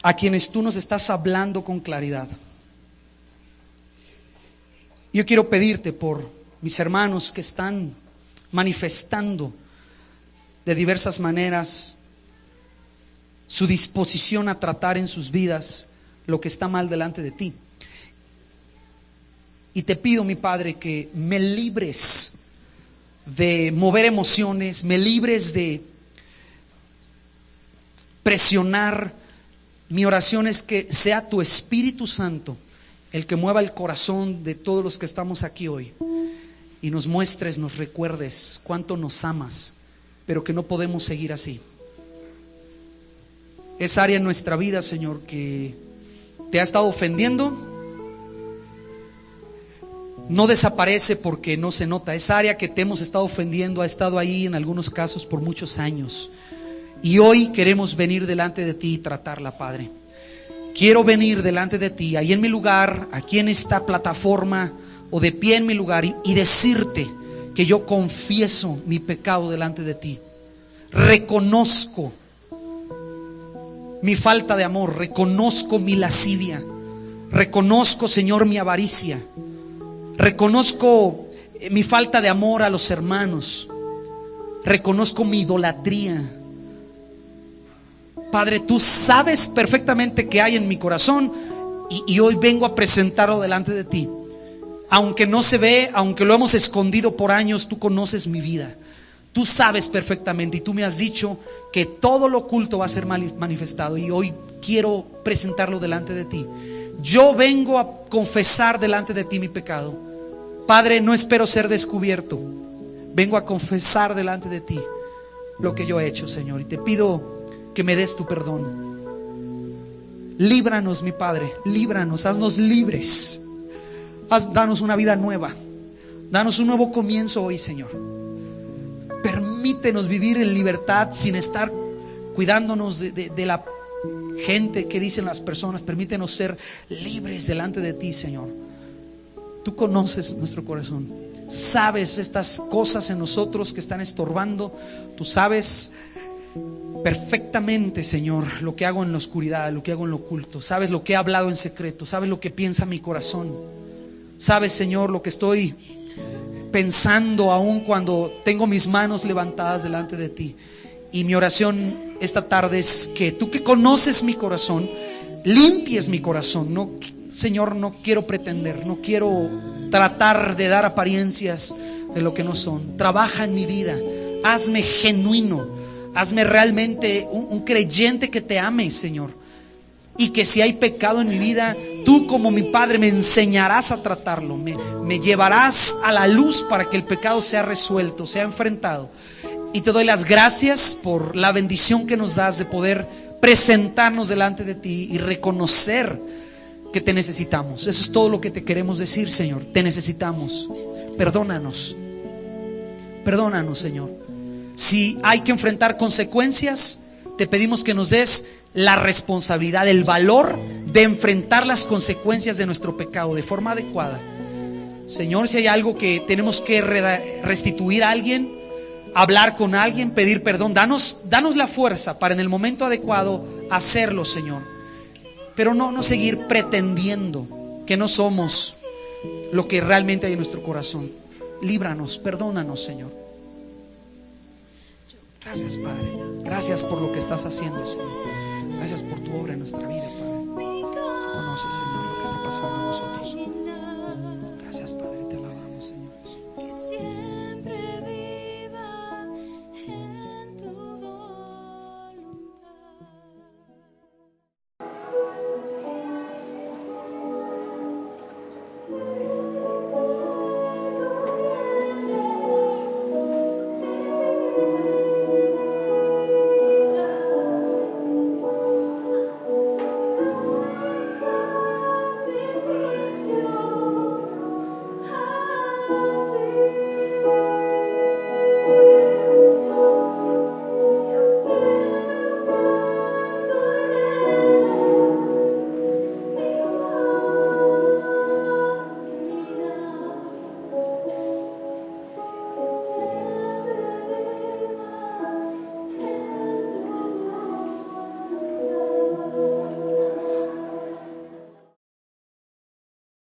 a quienes tú nos estás hablando con claridad. Yo quiero pedirte por mis hermanos que están manifestando de diversas maneras su disposición a tratar en sus vidas lo que está mal delante de ti. Y te pido, mi Padre, que me libres de mover emociones, me libres de presionar. Mi oración es que sea tu Espíritu Santo el que mueva el corazón de todos los que estamos aquí hoy y nos muestres, nos recuerdes cuánto nos amas, pero que no podemos seguir así. Esa área en nuestra vida, Señor, que te ha estado ofendiendo, no desaparece porque no se nota. Esa área que te hemos estado ofendiendo ha estado ahí en algunos casos por muchos años. Y hoy queremos venir delante de ti y tratarla, Padre. Quiero venir delante de ti, ahí en mi lugar, aquí en esta plataforma o de pie en mi lugar y decirte que yo confieso mi pecado delante de ti. Reconozco mi falta de amor, reconozco mi lascivia, reconozco, Señor, mi avaricia, reconozco mi falta de amor a los hermanos, reconozco mi idolatría. Padre, tú sabes perfectamente qué hay en mi corazón y hoy vengo a presentarlo delante de ti. Aunque no se ve, aunque lo hemos escondido por años, tú conoces mi vida. Tú sabes perfectamente y tú me has dicho que todo lo oculto va a ser manifestado y hoy quiero presentarlo delante de ti. Yo vengo a confesar delante de ti mi pecado. Padre, no espero ser descubierto. Vengo a confesar delante de ti lo que yo he hecho, Señor, y te pido que me des tu perdón. Líbranos, mi Padre, líbranos, haznos libres. Danos una vida nueva. Danos un nuevo comienzo hoy, Señor. Permítenos vivir en libertad sin estar cuidándonos de la gente que dicen las personas. Permítenos ser libres delante de ti, Señor. Tú conoces nuestro corazón. Sabes estas cosas en nosotros que están estorbando. Tú sabes perfectamente, Señor, lo que hago en la oscuridad, lo que hago en lo oculto. Sabes lo que he hablado en secreto. Sabes lo que piensa mi corazón. Sabes, Señor, lo que estoy pensando aún cuando tengo mis manos levantadas delante de ti. Y mi oración esta tarde es que tú, que conoces mi corazón, limpies mi corazón. No, Señor, no quiero pretender, no quiero tratar de dar apariencias de lo que no son. Trabaja en mi vida, hazme genuino. Hazme realmente un creyente que te ame, Señor. Y que si hay pecado en mi vida, tú como mi Padre me enseñarás a tratarlo. Me llevarás a la luz para que el pecado sea resuelto, sea enfrentado. Y te doy las gracias por la bendición que nos das de poder presentarnos delante de ti y reconocer que te necesitamos. Eso es todo lo que te queremos decir, Señor. Te necesitamos. Perdónanos. Perdónanos, Señor. Si hay que enfrentar consecuencias, te pedimos que nos des la responsabilidad, el valor de enfrentar las consecuencias de nuestro pecado de forma adecuada. Señor, si hay algo que tenemos que restituir a alguien, hablar con alguien, pedir perdón, danos la fuerza para en el momento adecuado hacerlo, Señor. Pero no seguir pretendiendo que no somos lo que realmente hay en nuestro corazón. Líbranos, perdónanos, Señor. Gracias, Padre. Gracias por lo que estás haciendo, Señor. Gracias por tu obra en nuestra vida, Padre. Conoce, Señor, lo que está pasando en nosotros.